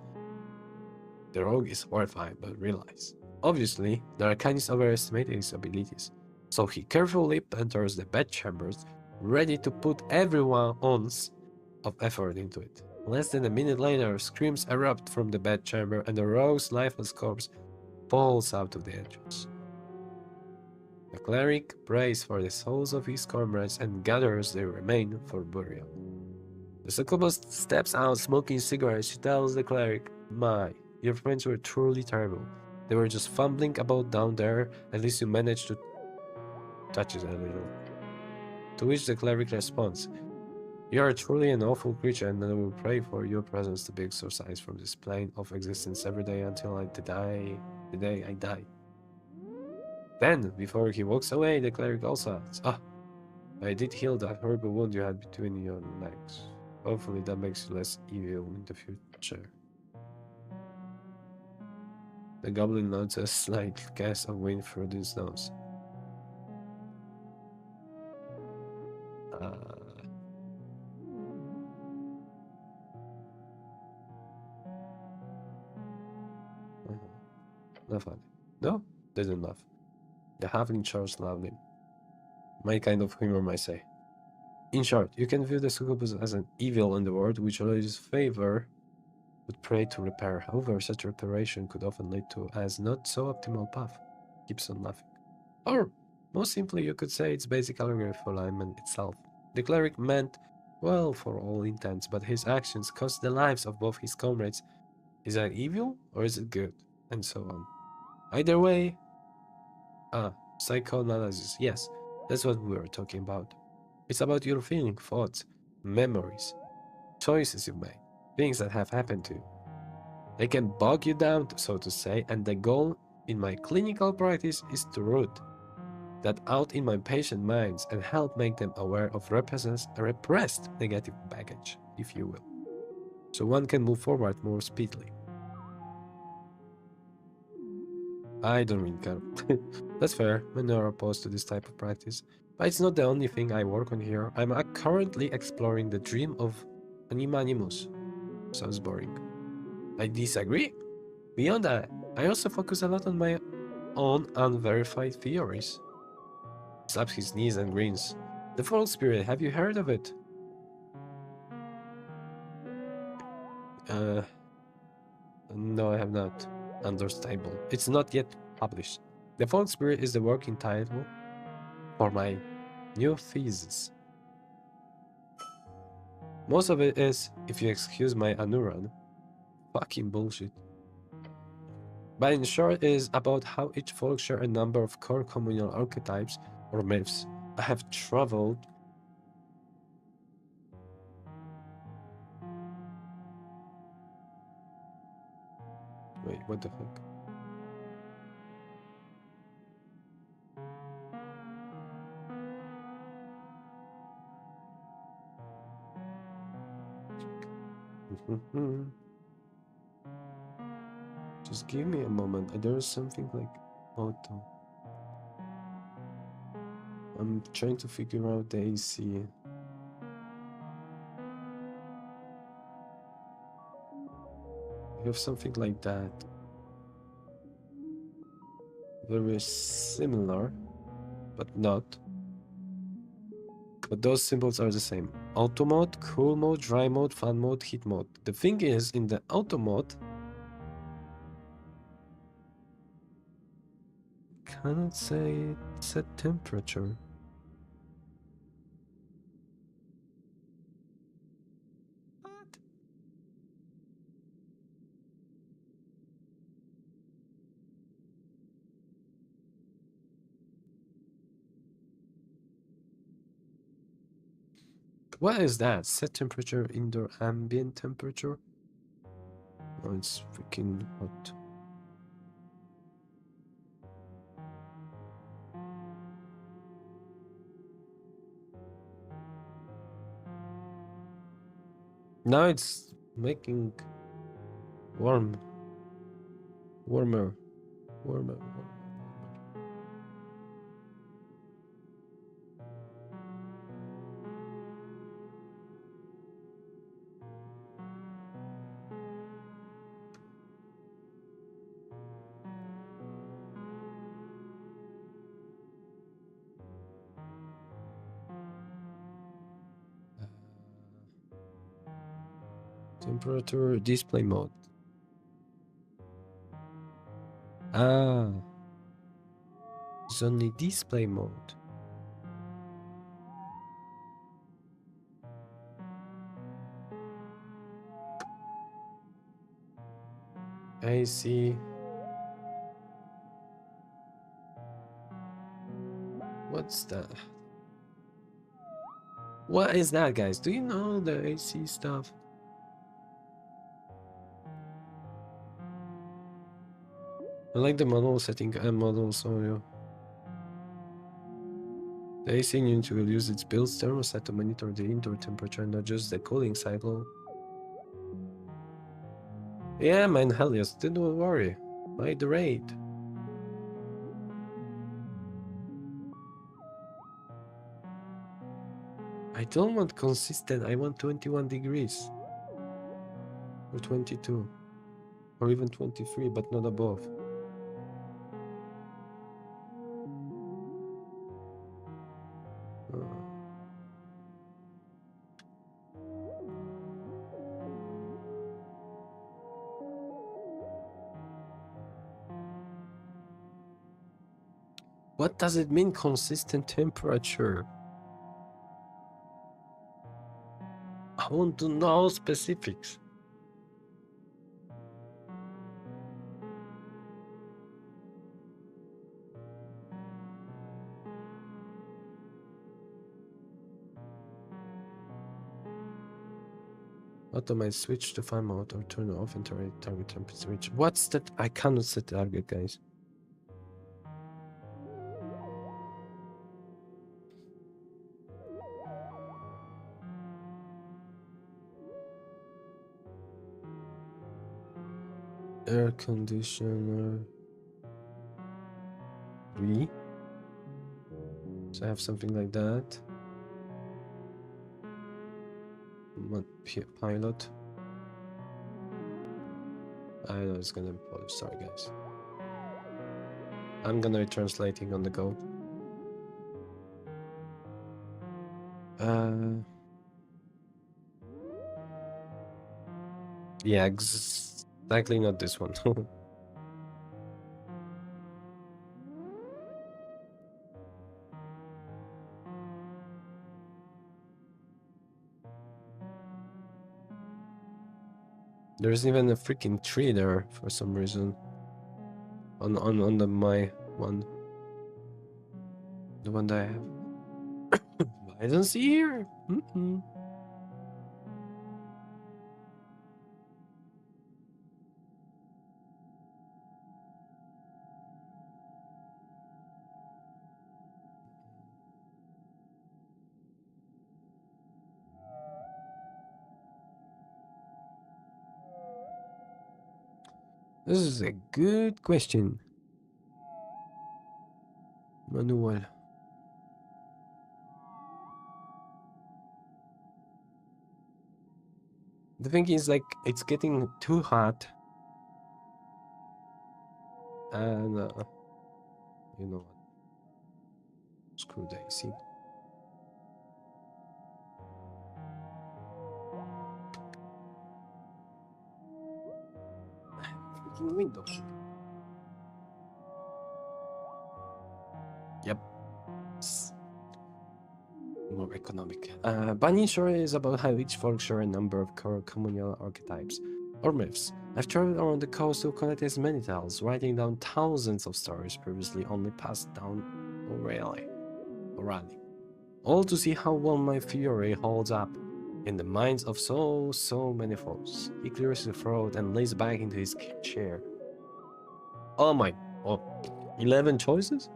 A: The rogue is horrified, but realizes, obviously, the arcanist overestimated his abilities, so he carefully enters the bedchambers, ready to put every ounce of effort into it. Less than a minute later, screams erupt from the bedchamber, and the rogue's lifeless corpse falls out of the entrance. The cleric prays for the souls of his comrades and gathers their remains for burial. The succubus steps out smoking cigarettes. She tells the cleric, your friends were truly terrible. They were just fumbling about down there. At least you managed to touch it a little. To which the cleric responds, you are truly an awful creature, and I will pray for your presence to be exorcised from this plane of existence every day until the day I die. Then, before he walks away, the cleric also adds, I did heal that horrible wound you had between your legs. Hopefully that makes you less evil in the future. The goblin nods a slight gust of wind through his nose. Not funny. No, didn't laugh. The halfling charged loudly. My kind of humor, might say. In short, you can view the succubus as an evil in the world, which religious favor would pray to repair. However, such reparation could often lead to as not so optimal path. Keeps on laughing. Or, most simply, you could say it's basic allegory for alignment itself. The cleric meant well for all intents, but his actions cost the lives of both his comrades. Is that evil, or is it good? And so on. Either way, psychoanalysis, yes, that's what we were talking about. It's about your feeling, thoughts, memories, choices you made, things that have happened to you. They can bog you down, so to say, and the goal in my clinical practice is to root that out in my patient minds and help make them aware of repressed negative baggage, if you will, so one can move forward more speedily. I don't really care. That's fair. Many are opposed to this type of practice, but it's not the only thing I work on here. I'm currently exploring the dream of animanimus. Sounds boring. I disagree. Beyond that, I also focus a lot on my own unverified theories. Slaps his knees and grins. The folk spirit, have you heard of it? No, I have not. Understandable. It's not yet published. The folk spirit is the working title for my new thesis. Most of it is, if you excuse my anuran, fucking bullshit. But in short, it is about how each folk share a number of core communal archetypes or myths. I have traveled. Wait, what the fuck? Just give me a moment. There is something like auto. I'm trying to figure out the AC. You have something like that. Very similar, but not. But those symbols are the same. Auto mode, cool mode, dry mode, fan mode, heat mode. The thing is, in the auto mode, cannot say set temperature. What? What is that? Set temperature, indoor ambient temperature? Oh, it's freaking hot. Now it's making warmer. Temperature display mode. Ah, it's only display mode. I see. What's that? What is that, guys? Do you know the AC stuff? I like the model setting and model audio. The AC unit will use its built thermostat to monitor the indoor temperature and adjust the cooling cycle. Yeah, man, hell yes, don't worry. By the rate. I don't want consistent, I want 21 degrees. Or 22. Or even 23, but not above. What does it mean, consistent temperature? I want to know specifics. Automate switch to fan mode or turn off and target temperature switch. What's that? I cannot set target, guys. Air conditioner. 3. So I have something like that. Pilot. I know it's gonna be Polish. Sorry, guys. I'm gonna be translating on the go. Yeah, exactly not this one. There's even a freaking tree there for some reason. On my one. The one that I have. I don't see here. This is a good question. Manuel. The thing is, like, it's getting too hot. And, you know what? Screw the AC. Freaking window. Yep. More economic. Banyan Shore is about how each folk share a number of communal archetypes or myths. I've traveled around the coast to collect as many tales, writing down thousands of stories previously only passed down orally. All to see how well my theory holds up in the minds of so many folks. He clears his throat and lays back into his chair. Oh my, 11 choices?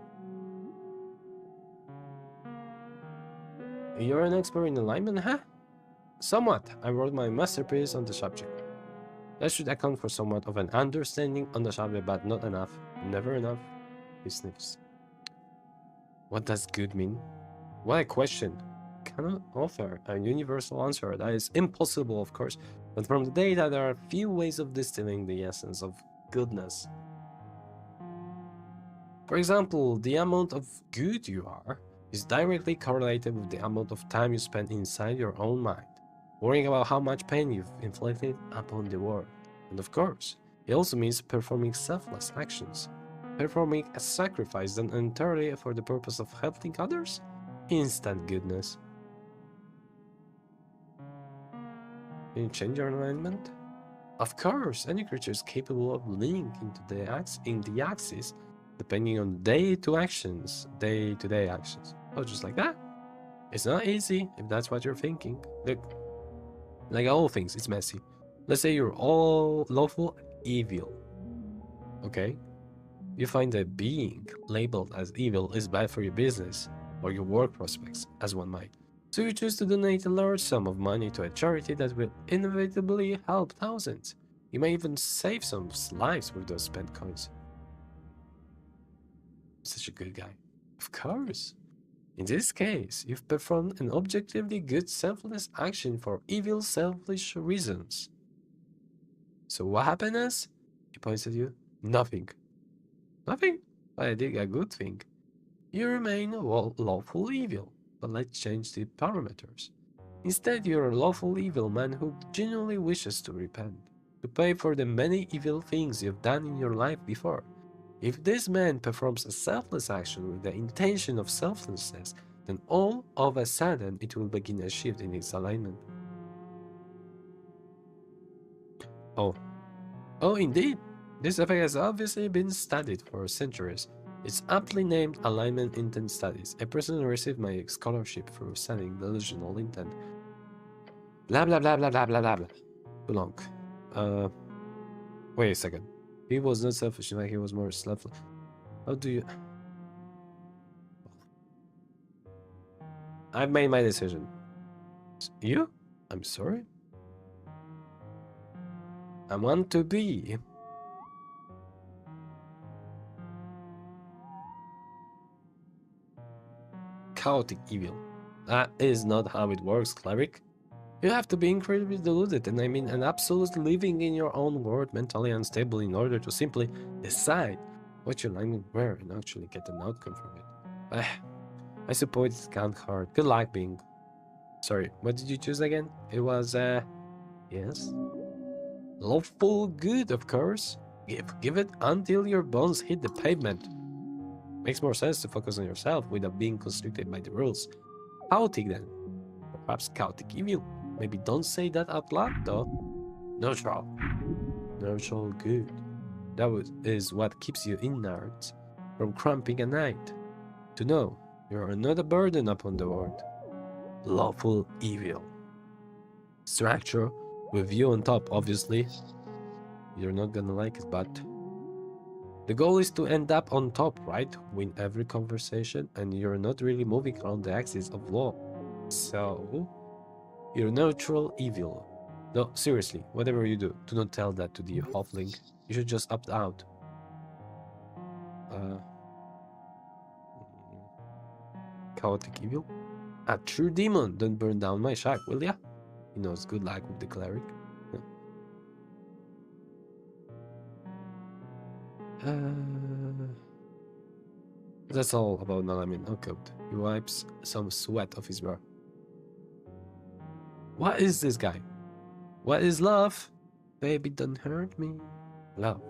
A: You're an expert in alignment, huh? Somewhat. I wrote my masterpiece on the subject. That should account for somewhat of an understanding on the subject, but not enough. Never enough. He sniffs. What does good mean? What a question. Cannot offer a universal answer. That is impossible, of course. But from the data, there are few ways of distilling the essence of goodness. For example, the amount of good you are is directly correlated with the amount of time you spend inside your own mind, worrying about how much pain you've inflicted upon the world. And of course, it also means performing selfless actions, performing a sacrifice done entirely for the purpose of helping others. Instant goodness. Can you change your alignment? Of course, any creature is capable of leaning into the axis depending on day-to-day actions. Oh, just like that? It's not easy if that's what you're thinking. Look, like all things, it's messy. Let's say you're all lawful evil. Okay? You find that being labeled as evil is bad for your business or your work prospects, as one might. So you choose to donate a large sum of money to a charity that will inevitably help thousands. You may even save some lives with those spent coins. Such a good guy. Of course. In this case, you've performed an objectively good selfless action for evil selfish reasons. So what happens? He points at you. Nothing. Nothing? But I did a good thing. You remain lawful evil, but let's change the parameters. Instead, you're a lawful evil man who genuinely wishes to repent, to pay for the many evil things you've done in your life before. If this man performs a selfless action with the intention of selflessness, then all of a sudden it will begin a shift in its alignment. Oh, indeed. This effect has obviously been studied for centuries. It's aptly named Alignment Intent Studies. A person received my scholarship for studying delusional intent. Blah blah blah blah blah blah blah blah. Too long. Wait a second. He was not selfish, like he was more selfless. How do you... I've made my decision. You? I'm sorry? I want to be chaotic evil. That is not how it works, cleric. You have to be incredibly deluded, and I mean an absolute living in your own world, mentally unstable, in order to simply decide what your line will wear and actually get an outcome from it. I suppose it's kind of hard. Good luck being... Sorry, what did you choose again? It was, yes? Lawful good, of course. Give it until your bones hit the pavement. Makes more sense to focus on yourself without being constricted by the rules. Chaotic then. Perhaps chaotic evil. Maybe don't say that out loud though. Neutral. Neutral good. That is what keeps you inert from cramping at night. To know you are not a burden upon the world. Lawful evil. Structure with you on top, obviously. You're not gonna like it, but the goal is to end up on top, right? Win every conversation, and you're not really moving around the axis of law. So, you're neutral evil. No, seriously, whatever you do, do not tell that to the halfling. You should just opt out. Chaotic evil? A true demon, don't burn down my shack, will ya? He knows good luck with the cleric. That's all about Nalamin Unkot. He wipes some sweat off his brow. What is this guy? What is love? Baby, don't hurt me. Love.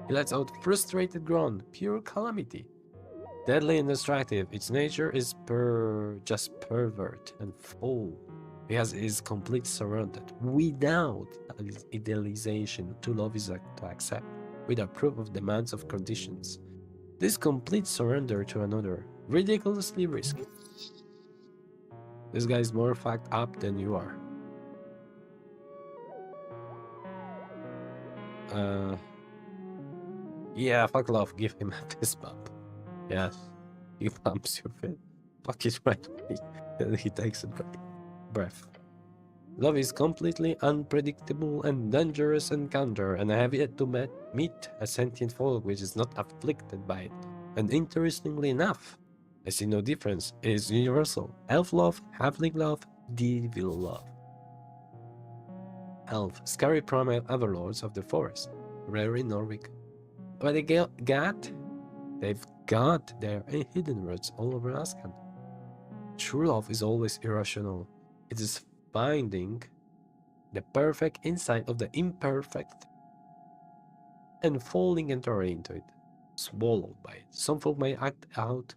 A: He lets out frustrated groan, pure calamity. Deadly and destructive, its nature is just pervert and foul. He is complete surrounded, without idealization to love is to accept, without proof of demands of conditions. This complete surrender to another, ridiculously risky. This guy is more fucked up than you are. Yeah, fuck love, give him a fist bump. Yes, he bumps your fist. Fuck it right away. Then he takes a breath. Love is completely unpredictable and dangerous encounter, and I have yet to meet a sentient folk which is not afflicted by it. And interestingly enough, I see no difference. It is universal. Elf love, halfling love, devil love. Elf, scary primal overlords of the forest, rare in Norwich. But they've got their hidden roots all over Ascan. True love is always irrational. It is finding the perfect insight of the imperfect and falling entirely into it, swallowed by it. Some folk may act out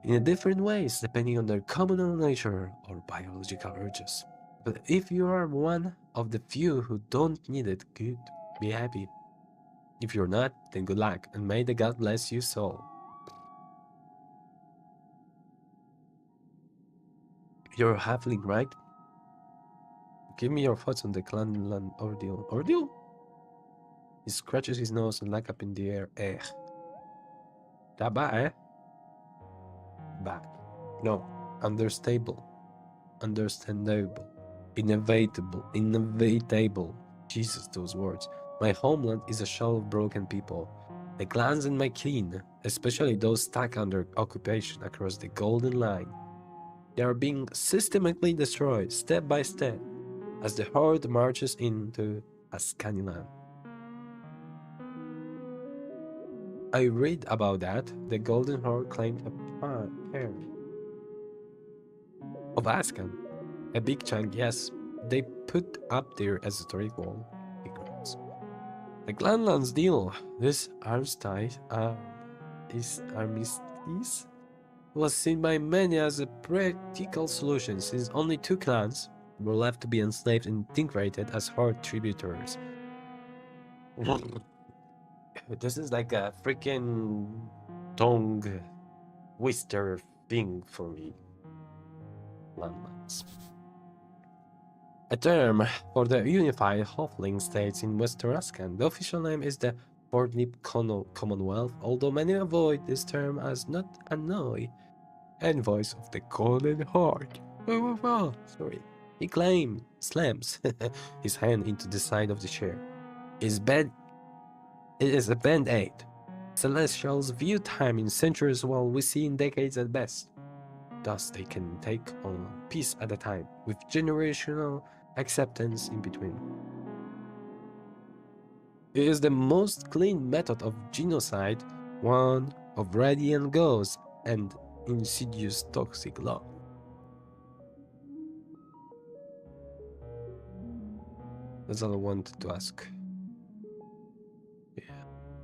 A: in different ways depending on their communal nature or biological urges. But if you are one of the few who don't need it, good, be happy. If you're not, then good luck, and may the God bless you soul. You're halfling, right? Give me your thoughts on the Clanland ordeal. Ordeal? He scratches his nose and look up in the air. That bad, eh? Bad. No. Understandable. Inevitable. Jesus, those words. My homeland is a shell of broken people. The clans and my kin, especially those stuck under occupation across the Golden Line, they are being systematically destroyed, step by step, as the horde marches into Ascaniland. I read about that. The Golden Horde claimed a pair of Ascan. A big chunk, yes. They put up their esoteric wall. The Glanland's deal. This armistice was seen by many as a practical solution, since only 2 clans were left to be enslaved and integrated as horde tributaries. This is like a freaking tongue twister thing for me. Landmass. A term for the unified halfling states in Western Ascan. The official name is the Fortnip Commonwealth, although many avoid this term as not annoy envoys of the Golden Horde. Sorry. He slams his hand into the side of the chair. It is a band-aid. Celestials view time in centuries while we see in decades at best. Thus, they can take on piece at a time, with generational acceptance in between. It is the most clean method of genocide, one of radiant goals and insidious toxic love. That's all I wanted to ask.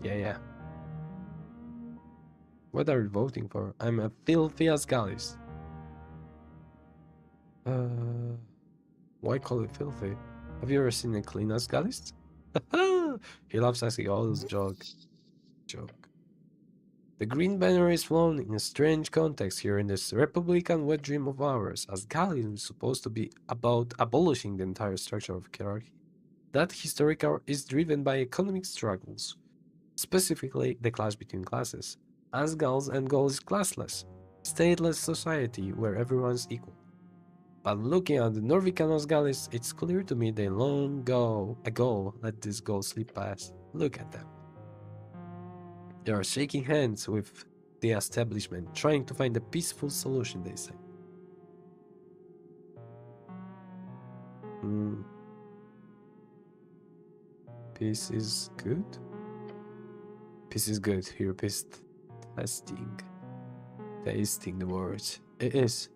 A: Yeah. What are you voting for? I'm a filthy Asgalis. Why call it filthy? Have you ever seen a clean Asgalist? He loves asking all those joke. The green banner is flown in a strange context here in this Republican wet dream of ours, as Gallium is supposed to be about abolishing the entire structure of hierarchy. That historic arc is driven by economic struggles, specifically the clash between classes. Asgal's end goal is classless, stateless society where everyone's equal. But looking at the Norvican Asgalis, it's clear to me they long ago let this goal slip past. Look at them. They are shaking hands with the establishment, trying to find a peaceful solution, they say. Peace is good? Peace is good. Here, peace tasting the words. It is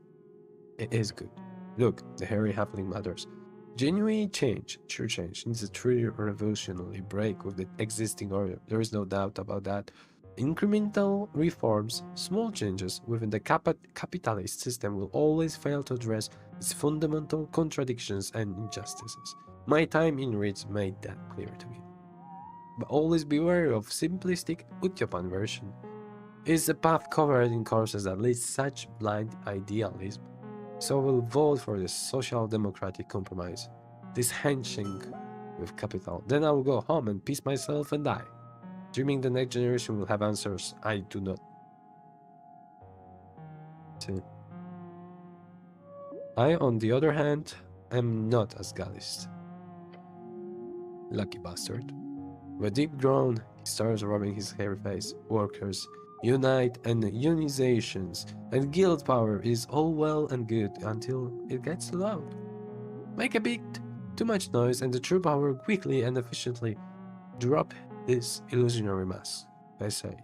A: good. Look, the hairy halfling matters. Genuine change, true change, needs a truly revolutionary break with the existing order. There is no doubt about that. Incremental reforms, small changes within the capitalist system will always fail to address its fundamental contradictions and injustices. My time in Reeds made that clear to me. But always beware of simplistic Utyopan version. It is a path covered in courses that leads such blind idealism. So we'll vote for the social democratic compromise, this handshake with capital. Then I will go home and peace myself and die, dreaming the next generation will have answers I do not. See. I, on the other hand, am not as Gallist. Lucky bastard. With a deep groan, he starts rubbing his hairy face. Workers unite and unionizations and guild power is all well and good until it gets loud. Make a bit too much noise and the true power quickly and efficiently drop this illusionary mask, I say.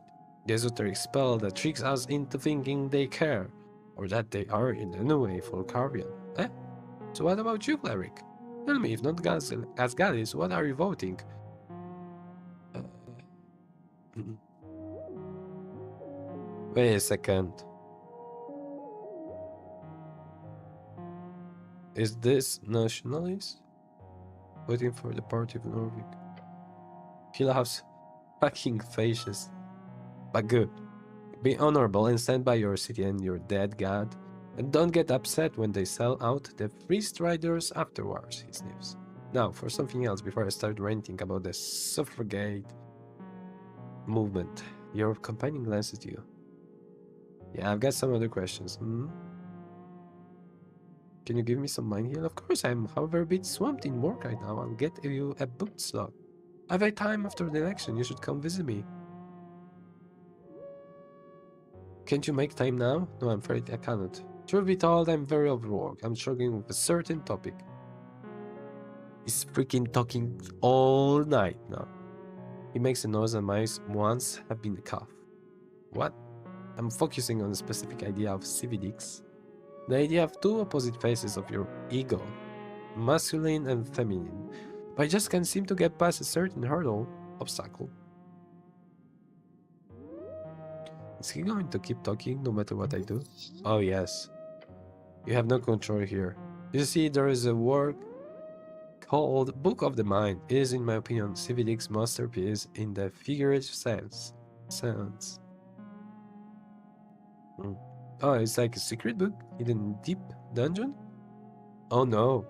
A: The esoteric spell that tricks us into thinking they care, or that they are in any way Folkarian. Eh? So what about you, cleric? Tell me, if not Asgalis, what are you voting? Wait a second. Is this nationalist? Waiting for the party of Norvik. He laughs. Fucking fascist. But good. Be honorable and stand by your city and your dead god. And don't get upset when they sell out the free striders afterwards, he sniffs. Now, for something else before I start ranting about the suffragette movement. Your companion glances at you. Yeah, I've got some other questions. Can you give me some mind heal? Of course, I'm however a bit swamped in work right now. I'll get you a booked slot. I've a time after the election. You should come visit me. Can't you make time now? No, I'm afraid I cannot. Truth be told, I'm very overworked. I'm struggling with a certain topic. He's freaking talking all night now. He makes a noise and my once have been a cough. What? I'm focusing on a specific idea of civics. The idea of two opposite faces of your ego, masculine and feminine, but I just can't seem to get past a certain obstacle. Is he going to keep talking no matter what I do? Oh yes. You have no control here. You see, there is a work called Book of the Mind. It is, in my opinion, civics masterpiece in the figurative sense. Oh, it's like a secret book hidden deep dungeon? Oh no,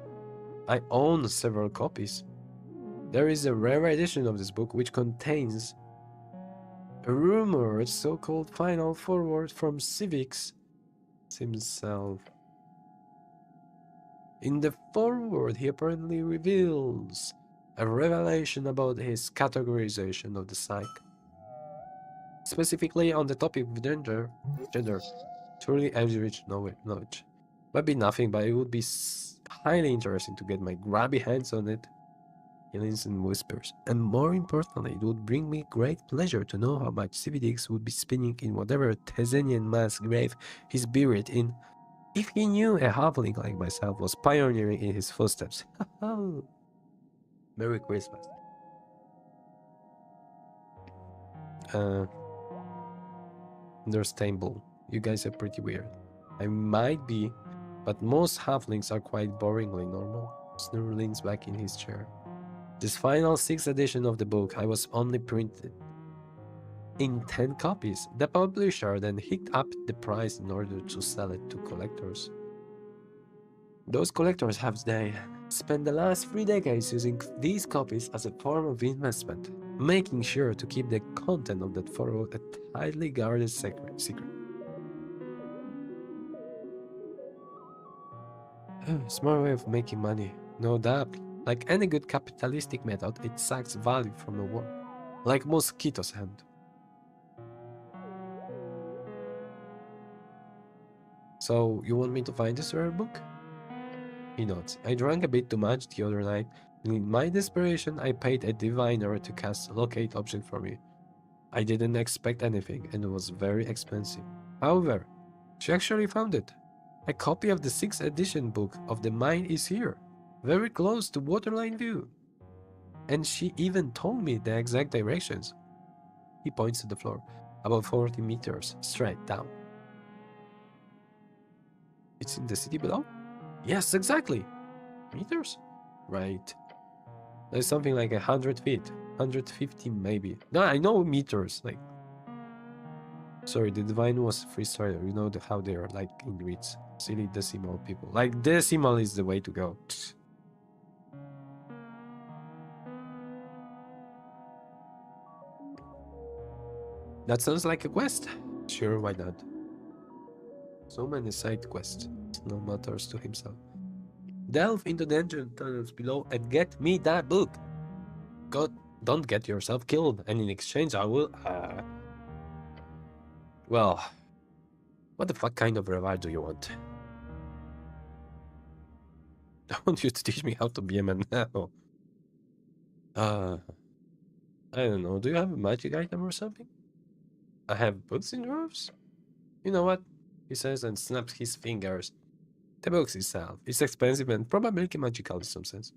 A: I own several copies. There is a rare edition of this book which contains a rumored so-called final foreword from Civics himself. In the foreword, he apparently reveals a revelation about his categorization of the psyche. Specifically on the topic of gender. Truly average knowledge. Might be nothing, but it would be highly interesting to get my grabby hands on it. He leans and whispers. And more importantly, it would bring me great pleasure to know how much CVDX would be spinning in whatever Tezenian mass grave he's buried in, if he knew a halfling like myself was pioneering in his footsteps. Merry Christmas. Understandable. You guys are pretty weird. I might be, but most halflings are quite boringly normal. Snur leans back in his chair. This final 6th edition of the book I was only printed in 10 copies. The publisher then hiked up the price in order to sell it to collectors. Those collectors have they spent the last 3 decades using these copies as a form of investment, making sure to keep the content of that photo a tightly guarded secret. Smart way of making money, no doubt. Like any good capitalistic method, it sucks value from the work, like mosquitoes hand. So, you want me to find this rare book? He nods. I drank a bit too much the other night, and in my desperation, I paid a diviner to cast a locate object for me. I didn't expect anything, and it was very expensive. However, she actually found it. A copy of the 6th edition book of the mine is here, very close to Waterline View. And she even told me the exact directions. He points to the floor, about 40 meters straight down. It's in the city below? Yes, exactly. Meters? Right. There's something like 100 feet. 150 maybe. No, I know meters. Like, sorry, the divine was freestyler. You know how they are like in reads. Silly decimal people. Like, decimal is the way to go. That sounds like a quest. Sure, why not? So many side quests. No matters to himself. Delve into the dungeon tunnels below and get me that book. God, don't get yourself killed, and in exchange I will, well, what the fuck kind of reward do you want? I want you to teach me how to be a man now. I don't know, do you have a magic item or something? I have books in drawers? You know what? He says and snaps his fingers. The book itself is expensive and probably magical in some sense.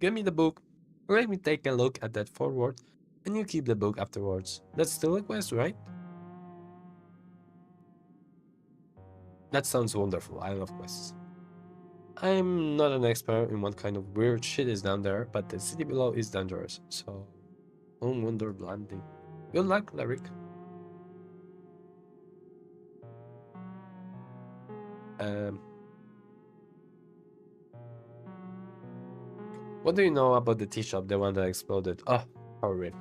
A: Give me the book, let me take a look at that forward, and you keep the book afterwards. That's still a quest, right? That sounds wonderful. I love quests. I'm not an expert in what kind of weird shit is down there, but the city below is dangerous, so don't wonder blindly. Good luck, Lyric. What do you know about the tea shop, the one that exploded? Oh, horrific.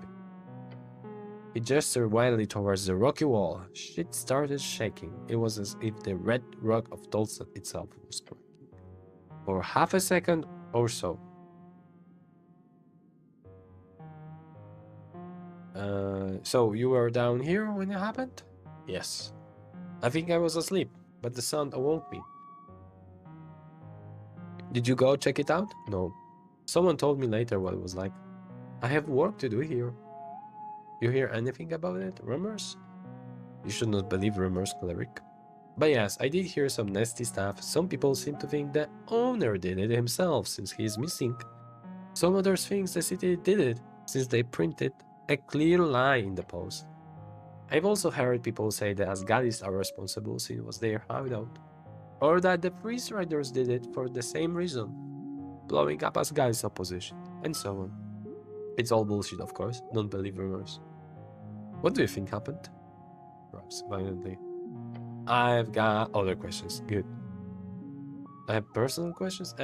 A: He gestured wildly towards the rocky wall. Shit started shaking. It was as if the red rock of Tulsa itself was breaking. For half a second or so. So you were down here when it happened? Yes. I think I was asleep, but the sound awoke me. Did you go check it out? No. Someone told me later what it was like. I have work to do here. You hear anything about it? Rumors? You should not believe rumors, Cleric. But yes, I did hear some nasty stuff. Some people seem to think the owner did it himself since he is missing. Some others think the city did it since they printed a clear lie in the post. I've also heard people say the Asgadis are responsible since it was their hideout. Or that the Freeze Riders did it for the same reason, blowing up Asgadis' opposition, and so on. It's all bullshit, of course. Don't believe rumors. What do you think happened? Perhaps violently. I've got other questions. Good. I have personal questions?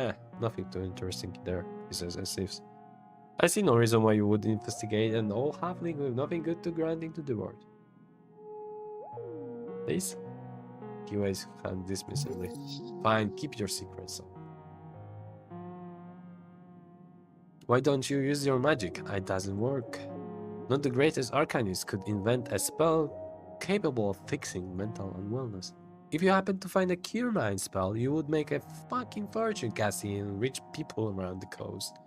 A: Nothing too interesting there, he says as if. I see no reason why you would investigate an old halfling with nothing good to grant into the world. Please? He waves hand dismissively. Fine, keep your secrets. So. Why don't you use your magic? It doesn't work. Not the greatest arcanist could invent a spell capable of fixing mental unwellness. If you happen to find a cure mind spell, you would make a fucking fortune casting in rich people around the coast.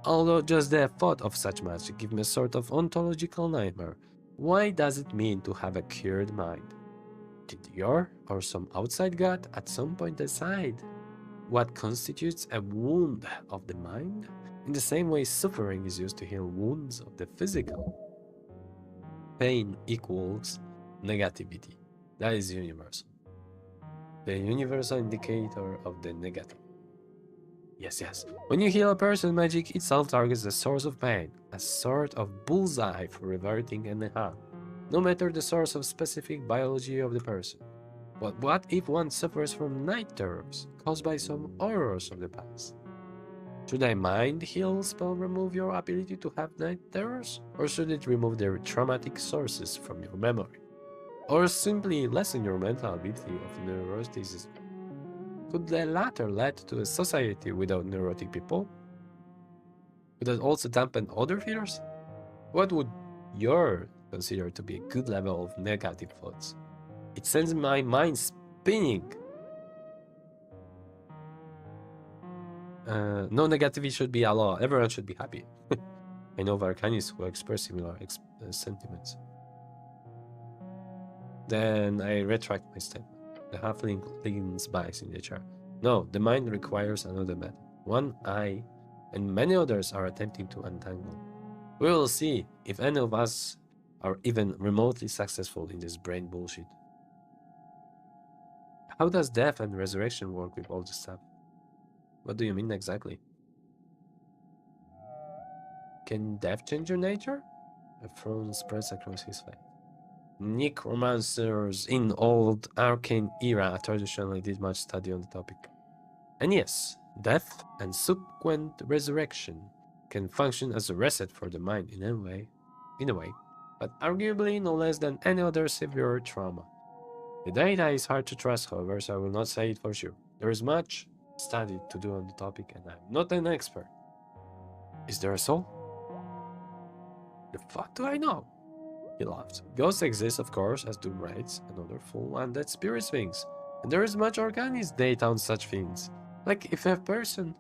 A: Although just the thought of such magic gives me a sort of ontological nightmare. Why does it mean to have a cured mind? Did your or some outside god at some point decide what constitutes a wound of the mind? In the same way suffering is used to heal wounds of the physical. Pain equals negativity. That is universal. The universal indicator of the negative. Yes. When you heal a person, magic itself targets the source of pain, a sort of bullseye for reverting any harm, no matter the source of specific biology of the person. But what if one suffers from night terrors caused by some horrors of the past? Should a mind heal spell remove your ability to have night terrors? Or should it remove their traumatic sources from your memory? Or simply lessen your mental ability of neuroticism? Could the latter lead to a society without neurotic people? Would that also dampen other fears? What would you consider to be a good level of negative thoughts? It sends my mind spinning. No negativity should be a law. Everyone should be happy. I know Varkanis who express similar sentiments. Then I retract my statement. The halfling leans back in the chair. No, the mind requires another method. One I and many others are attempting to untangle. We will see if any of us are even remotely successful in this brain bullshit. How does death and resurrection work with all this stuff? What do you mean exactly? Can death change your nature? A frown spreads across his face. Necromancers in old arcane era traditionally did much study on the topic. And yes, death and subsequent resurrection can function as a reset for the mind in a way, but arguably no less than any other severe trauma. The data is hard to trust, however, so I will not say it for sure. There is much study to do on the topic, and I'm not an expert. Is there a soul? The fuck do I know? He laughed. Ghosts exist, of course, as do wraiths and other full undead spirit things, and there is much organic data on such things. Like, if a person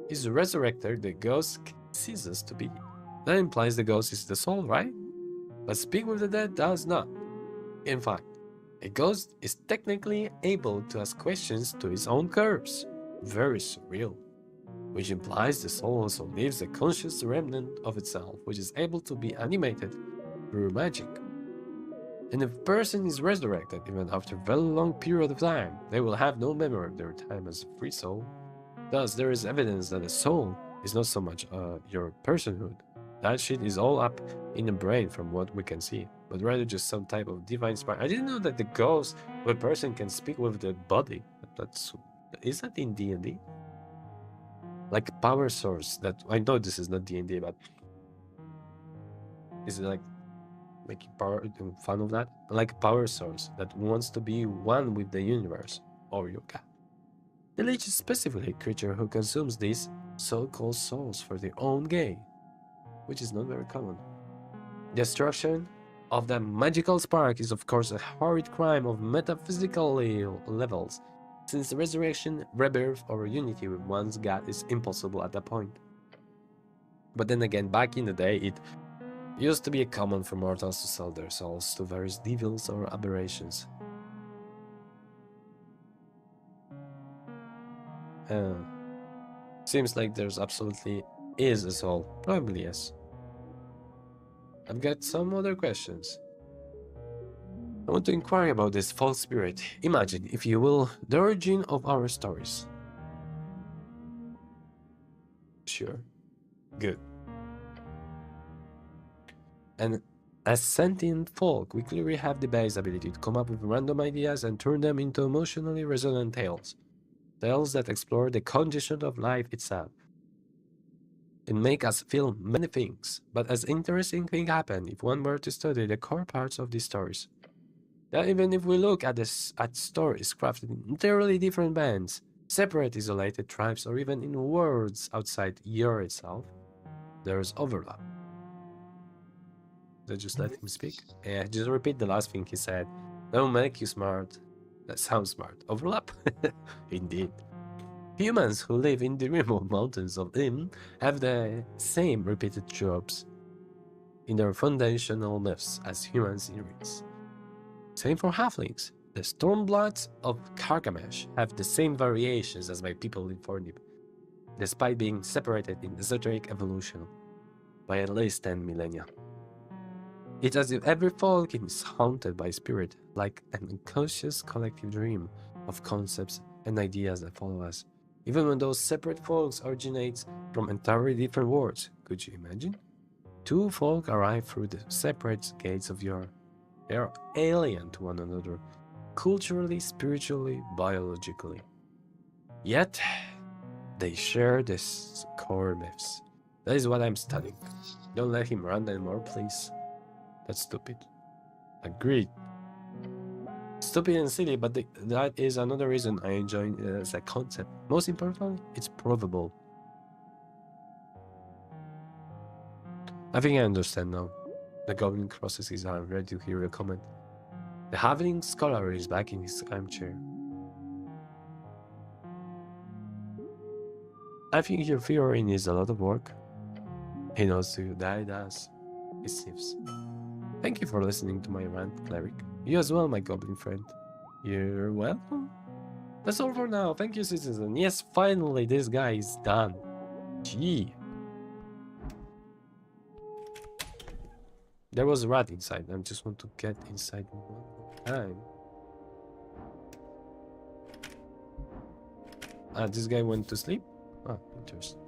A: is resurrected, the ghost ceases to be. That implies the ghost is the soul, right? But speak with the dead does not. In fact, a ghost is technically able to ask questions to its own corpse. Very surreal. Which implies the soul also lives a conscious remnant of itself, which is able to be animated through magic. And if a person is resurrected even after a very long period of time, they will have no memory of their time as a free soul. Thus, there is evidence that a soul is not so much your personhood. That shit is all up in the brain from what we can see, but rather just some type of divine spark. I didn't know that the ghost of a person can speak with the body. Is that in D&D? Like power source that, I know this is not D&D, but is it like making fun of that? Like power source that wants to be one with the universe, or your god. The Lich is specifically a creature who consumes these so-called souls for their own gain, which is not very common. Destruction of the magical spark is of course a horrid crime of metaphysical levels, since resurrection, rebirth, or unity with one's god is impossible at that point. But then again, back in the day, it used to be common for mortals to sell their souls to various devils or aberrations. Seems like there's absolutely is a soul. Probably yes. I've got some other questions. I want to inquire about this false spirit. Imagine, if you will, the origin of our stories. Sure. Good. And as sentient folk, we clearly have the base ability to come up with random ideas and turn them into emotionally resonant tales. Tales that explore the condition of life itself. And make us feel many things, but as interesting thing happen if one were to study the core parts of these stories. That even if we look at stories crafted in entirely different bands, separate isolated tribes, or even in worlds outside your itself, there is overlap. So just let him speak. Yeah, just repeat the last thing he said. That will make you smart. That sounds smart. Overlap? Indeed. Humans who live in the remote mountains of Im have the same repeated tropes in their foundational myths as humans in Greece. Same for halflings. The Stormbloods of Kargamesh have the same variations as my people in Fornib, despite being separated in esoteric evolution by at least 10 millennia. It's as if every folk is haunted by spirit, like an unconscious collective dream of concepts and ideas that follow us, even when those separate folks originate from entirely different worlds. Could you imagine? Two folk arrive through the separate gates of your. They are alien to one another, culturally, spiritually, biologically. Yet, they share these core myths. That is what I'm studying. Don't let him run anymore, please. That's stupid. Agreed. Stupid and silly, but that is another reason I enjoy it as a concept. Most importantly, it's provable. I think I understand now. The goblin crosses his arm, ready to hear a comment. The halfling scholar is back in his armchair. I think your figurine is a lot of work. He knows too, that it does. He sniffs. Thank you for listening to my rant, cleric. You as well, my goblin friend. You're welcome. That's all for now. Thank you, citizen. Yes, finally, this guy is done. Gee. There was a rat inside. I just want to get inside one more time. This guy went to sleep? Oh, interesting.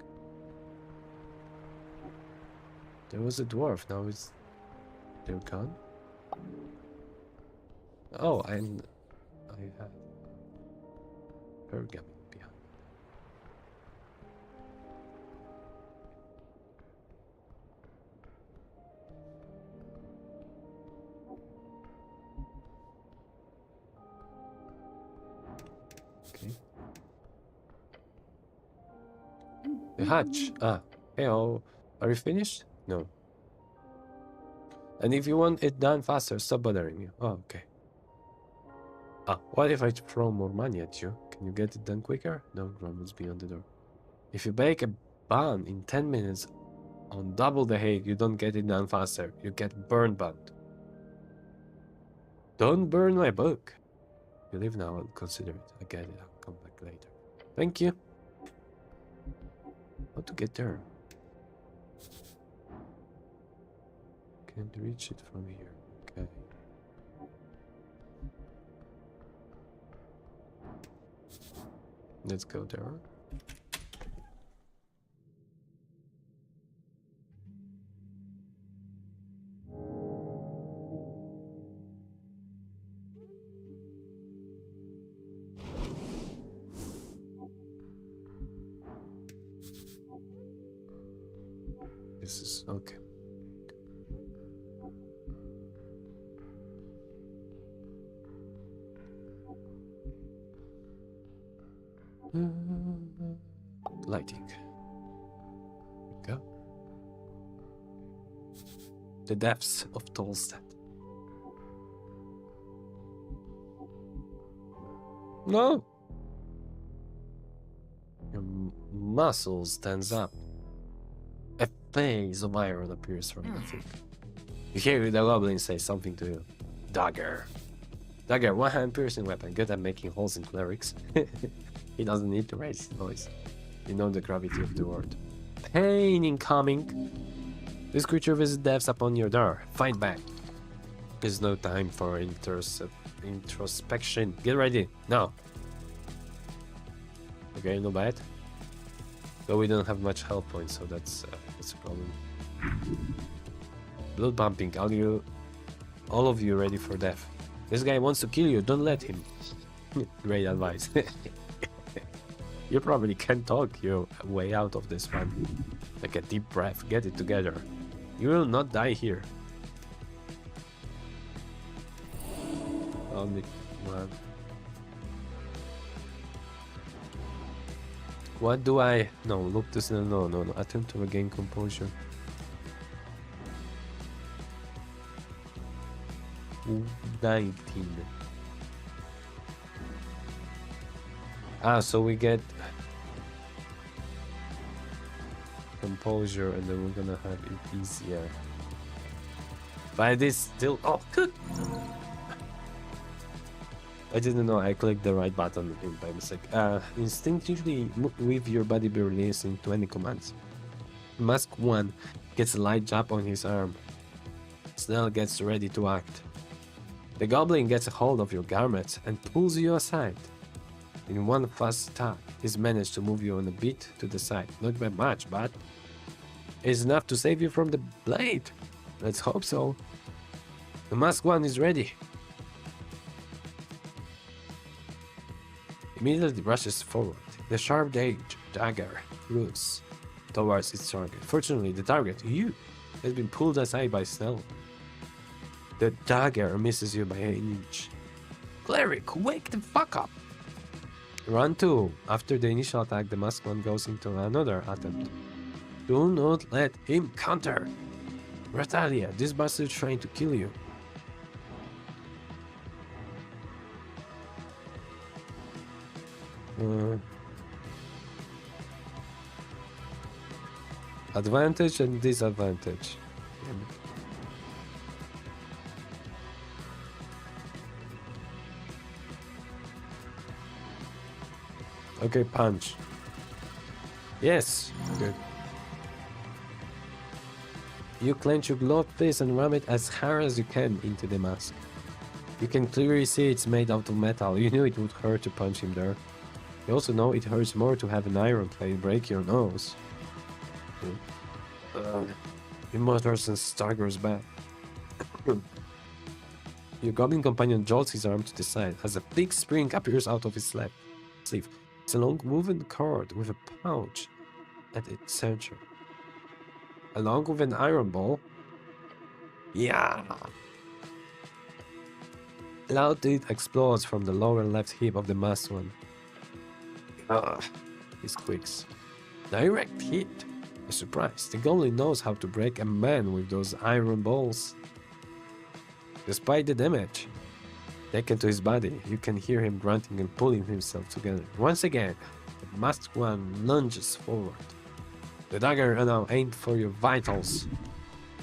A: There was a dwarf. Now they're gone. Oh, and I have pergamon behind. Okay. The hatch. Hey, oh, are you finished? No. And if you want it done faster, stop bothering me. Oh, okay. What if I throw more money at you? Can you get it done quicker? No, grumbles beyond the door. If you bake a bun in 10 minutes on double the heat, you don't get it done faster. You get burned bun. Don't burn my book. You leave now, I'll consider it. I get it, I'll come back later. Thank you. How to get there? Can't reach it from here. Okay. Let's go there. This is okay. Lighting. Go. The depths of Tolstad. No. Your muscle stands up. A phase of iron appears from nothing. You hear the goblin say something to you. Dagger. Dagger, one-hand piercing weapon, good at making holes in clerics. He doesn't need to raise his voice. You know the gravity of the word. Pain incoming. This creature visits deaths upon your door. Fight back. There's no time for introspection. Get ready. Now. Okay, no bad. Though we don't have much health points, so that's a problem. Blood pumping. All of you ready for death. This guy wants to kill you. Don't let him. Great advice. You probably can't talk your way out of this one. Take a deep breath. Get it together. You will not die here. Only one. What do I... No, look this... No. Attempt to regain composure. Ooh, 19. Ah, so we get composure and then we're gonna have it easier. But it is still... Oh, good! I didn't know I clicked the right button by mistake. Instinctively with your body be releasing 20 commands. Mask 1 gets a light jab on his arm. Snell gets ready to act. The goblin gets a hold of your garments and pulls you aside. In one fast attack, he's managed to move you on a bit to the side. Not by much, but it's enough to save you from the blade. Let's hope so. The Mask 1 is ready. Immediately rushes forward. The sharp dagger moves towards its target. Fortunately, the target, you, has been pulled aside by Snell. The dagger misses you by an inch. Cleric, wake the fuck up! Run 2. After the initial attack, the Masked One goes into another attempt. Do not let him counter! Ratalia, this bastard is trying to kill you. Advantage and disadvantage. Okay, punch. Yes, good. You clench your gloved fist and ram it as hard as you can into the mask. You can clearly see it's made out of metal. You knew it would hurt to punch him there. You also know it hurts more to have an iron plate break your nose. He mutters and staggers back. Your goblin companion jolts his arm to the side as a big spring appears out of his sleeve. It's a long woven cord with a pouch at its center. Along with an iron ball. Yeah! Loud it explodes from the lower left hip of the masked one. He squeaks. Direct hit! A surprise. The goblin knows how to break a man with those iron balls. Despite the damage taken to his body, you can hear him grunting and pulling himself together. Once again, the masked one lunges forward. The dagger now aimed for your vitals.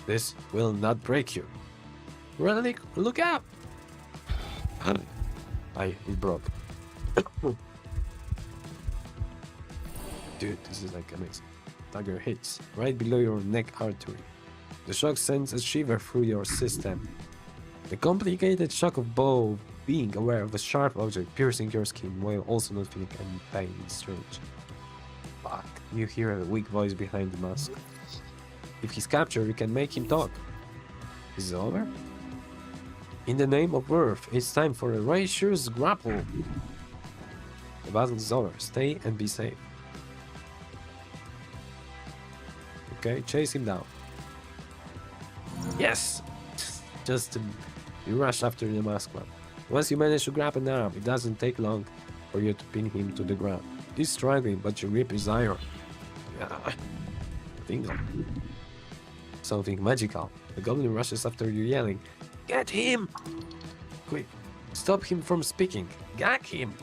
A: This will not break you. Relic, look out! It broke. Dude, this is like amazing. Dagger hits right below your neck artery. The shock sends a shiver through your system. The complicated shock of both being aware of a sharp object piercing your skin while also not feeling any pain is strange. Fuck, you hear a weak voice behind the mask. If he's captured, you can make him talk. Is it over? In the name of Earth, it's time for a righteous grapple. The battle is over. Stay and be safe. Okay, chase him down. Yes! You rush after the masked one. Once you manage to grab an arm, it doesn't take long for you to pin him to the ground. He's struggling, but your grip is iron. Bingo. Something magical. The goblin rushes after you, yelling, "Get him! Quick, stop him from speaking. Gag him!"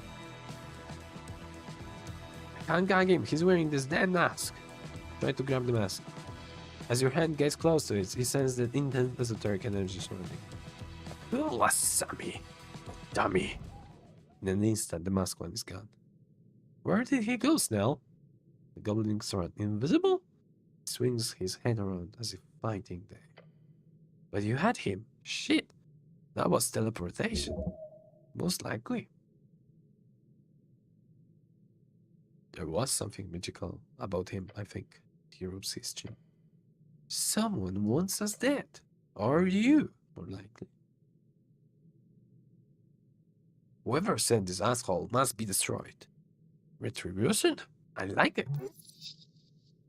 A: I can't gag him. He's wearing this damn mask. Try to grab the mask. As your hand gets close to it, he senses that intense esoteric energy surrounding. Sammy, dummy. In an instant, the masked one is gone. Where did he go, Snell? The goblin looks around. Invisible? He swings his head around as if fighting there. But you had him. Shit. That was teleportation. Most likely. There was something magical about him, I think. He rubs his chin. Someone wants us dead. Or you, more likely. Whoever sent this asshole must be destroyed. Retribution? I like it.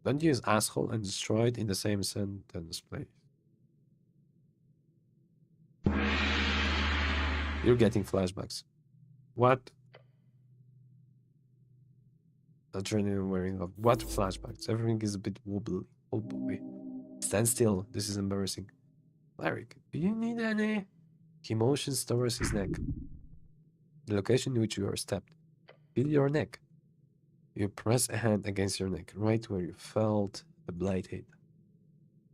A: Don't use asshole and destroyed in the same sentence, please. You're getting flashbacks. What? Adrenaline wearing off. What flashbacks? Everything is a bit wobbly. Oh boy. Stand still. This is embarrassing. Cleric, do you need any? He motions towards his neck. The location in which you are stabbed. Feel your neck. You press a hand against your neck, right where you felt the blade hit.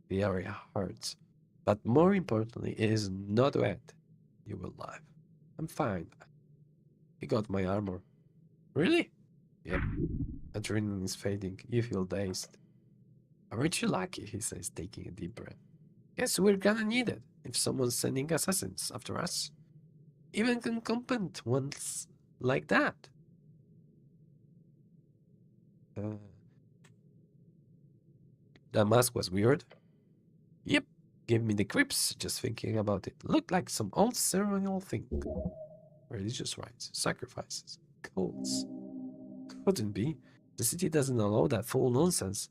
A: The area hurts. But more importantly, it is not wet. You will laugh. I'm fine. He got my armor. Really? Yep. Adrenaline is fading. You feel dazed. Aren't you lucky? He says, taking a deep breath. Guess we're gonna need it if someone's sending assassins after us. Even incompetent ones like that. That mask was weird. Yep. Give me the creeps just thinking about it. Looked like some old ceremonial thing. Religious rites, sacrifices, cults. Couldn't be. The city doesn't allow that full nonsense.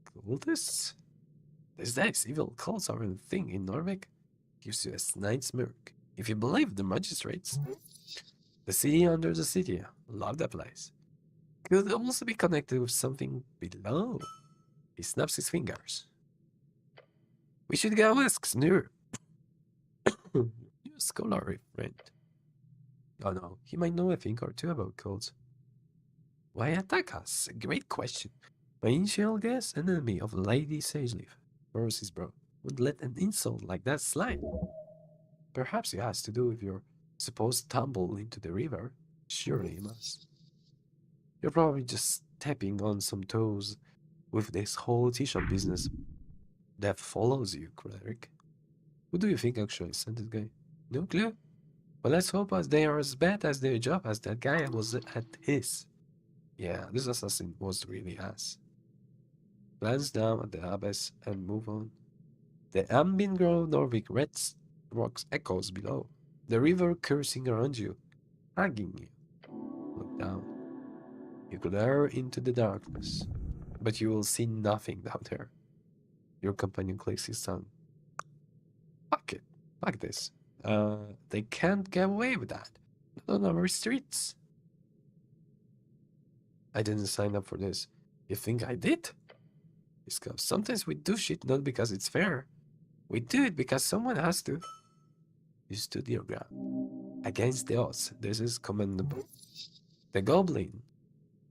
A: Cultists? These days, evil cults are a thing in Norvik. Gives you a snide smirk. If you believe the magistrates. The city under the city. Love that place. Could also be connected with something below. He snaps his fingers. We should go ask Snur. Your scholarly friend. Oh no, he might know a thing or two about cults. Why attack us? A great question. My initial guess, an enemy of Lady Sageleaf. Furrows his brow. Would let an insult like that slide. Perhaps it has to do with your supposed tumble into the river. Surely it must. You're probably just stepping on some toes with this whole tea shop business that follows you, cleric. Who do you think actually sent this guy? No clue? Well, let's hope as they are as bad as their job as that guy was at his. Yeah, this assassin was really ass. Glance down at the abyss and move on. The ambient grove Norvik Reds rocks echoes below. The river cursing around you, hugging you. Look down. You glare into the darkness, but you will see nothing down there. Your companion clicks his tongue. Fuck it. Fuck this. They can't get away with that. Not on our streets. I didn't sign up for this. You think I did? Because sometimes we do shit not because it's fair. We do it because someone has to. You stood your ground. Against the odds, this is commendable. The goblin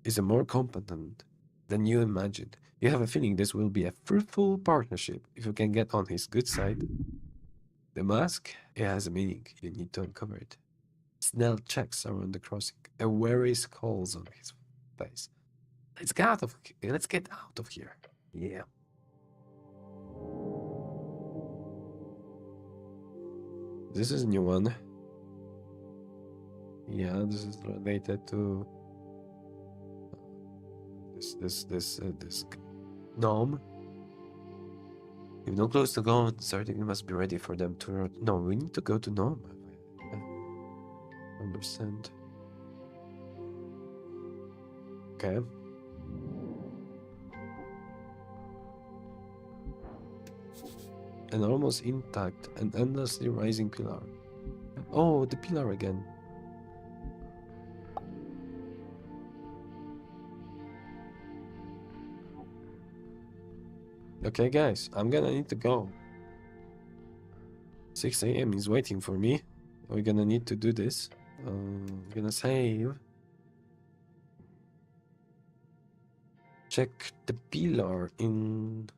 A: is a more competent than you imagined. You have a feeling this will be a fruitful partnership if you can get on his good side. The mask, it has a meaning. You need to uncover it. Snell checks around the crossing. A wary skulls on his face. Let's get out of here. Yeah. This is a new one. Yeah, this is related to this gnome. If no close to go, starting we must be ready for them to. No, we need to go to gnome. I understand. Okay. An almost intact and endlessly rising pillar. Oh, the pillar again. Okay, guys, I'm gonna need to go. 6 a.m. is waiting for me. We're gonna need to do this. I'm gonna save. Check the pillar in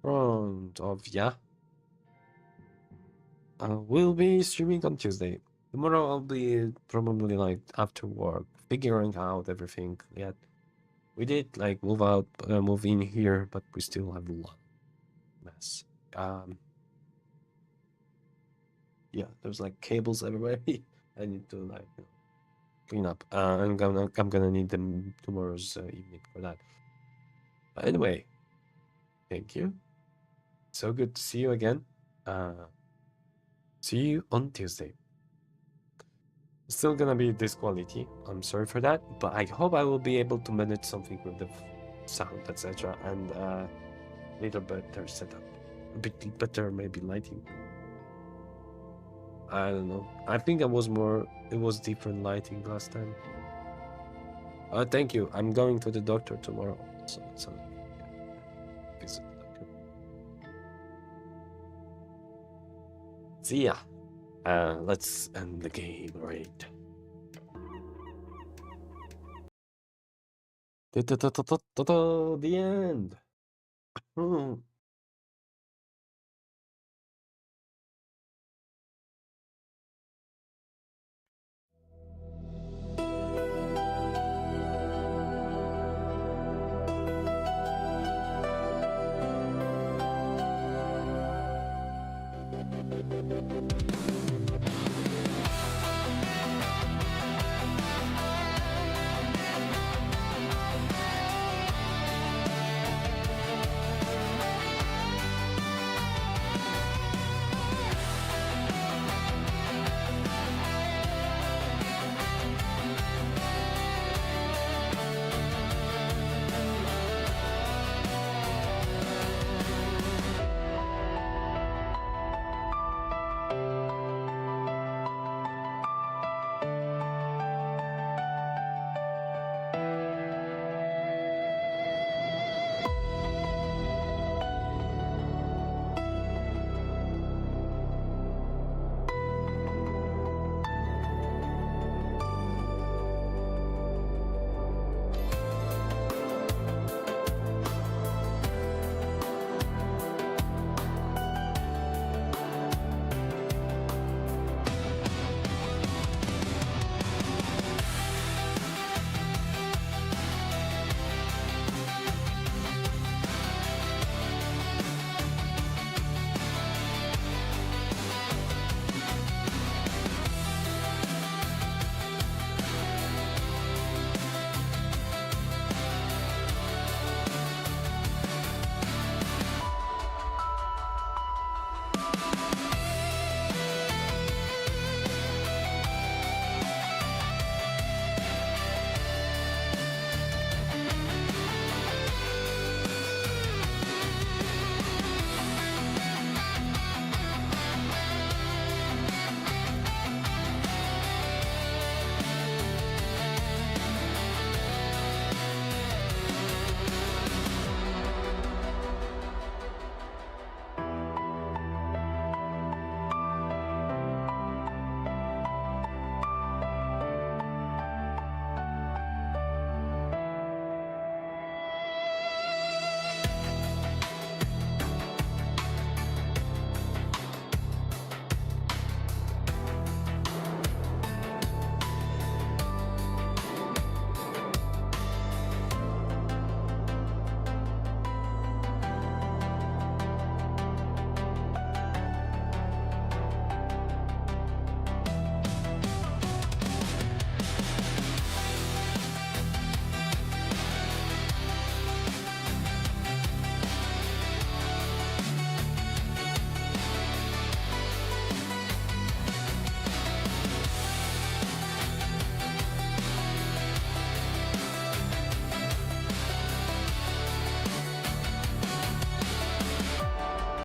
A: front of ya. We'll be streaming on Tuesday. Tomorrow I'll be probably like after work, figuring out everything. Yet we did like move in here, but we still have a lot of mess. Yeah, there's like cables everywhere. I need to like clean up. I'm gonna need them tomorrow's evening for that. But anyway, thank you. So good to see you again. See you on Tuesday. Still gonna be this quality. I'm sorry for that, but I hope I will be able to manage something with the sound, etc. And little better setup, a bit better maybe lighting. I don't know. I think it was different lighting last time. Thank you. I'm going to the doctor tomorrow, so visit the doctor. See ya. Let's end the game right. The end.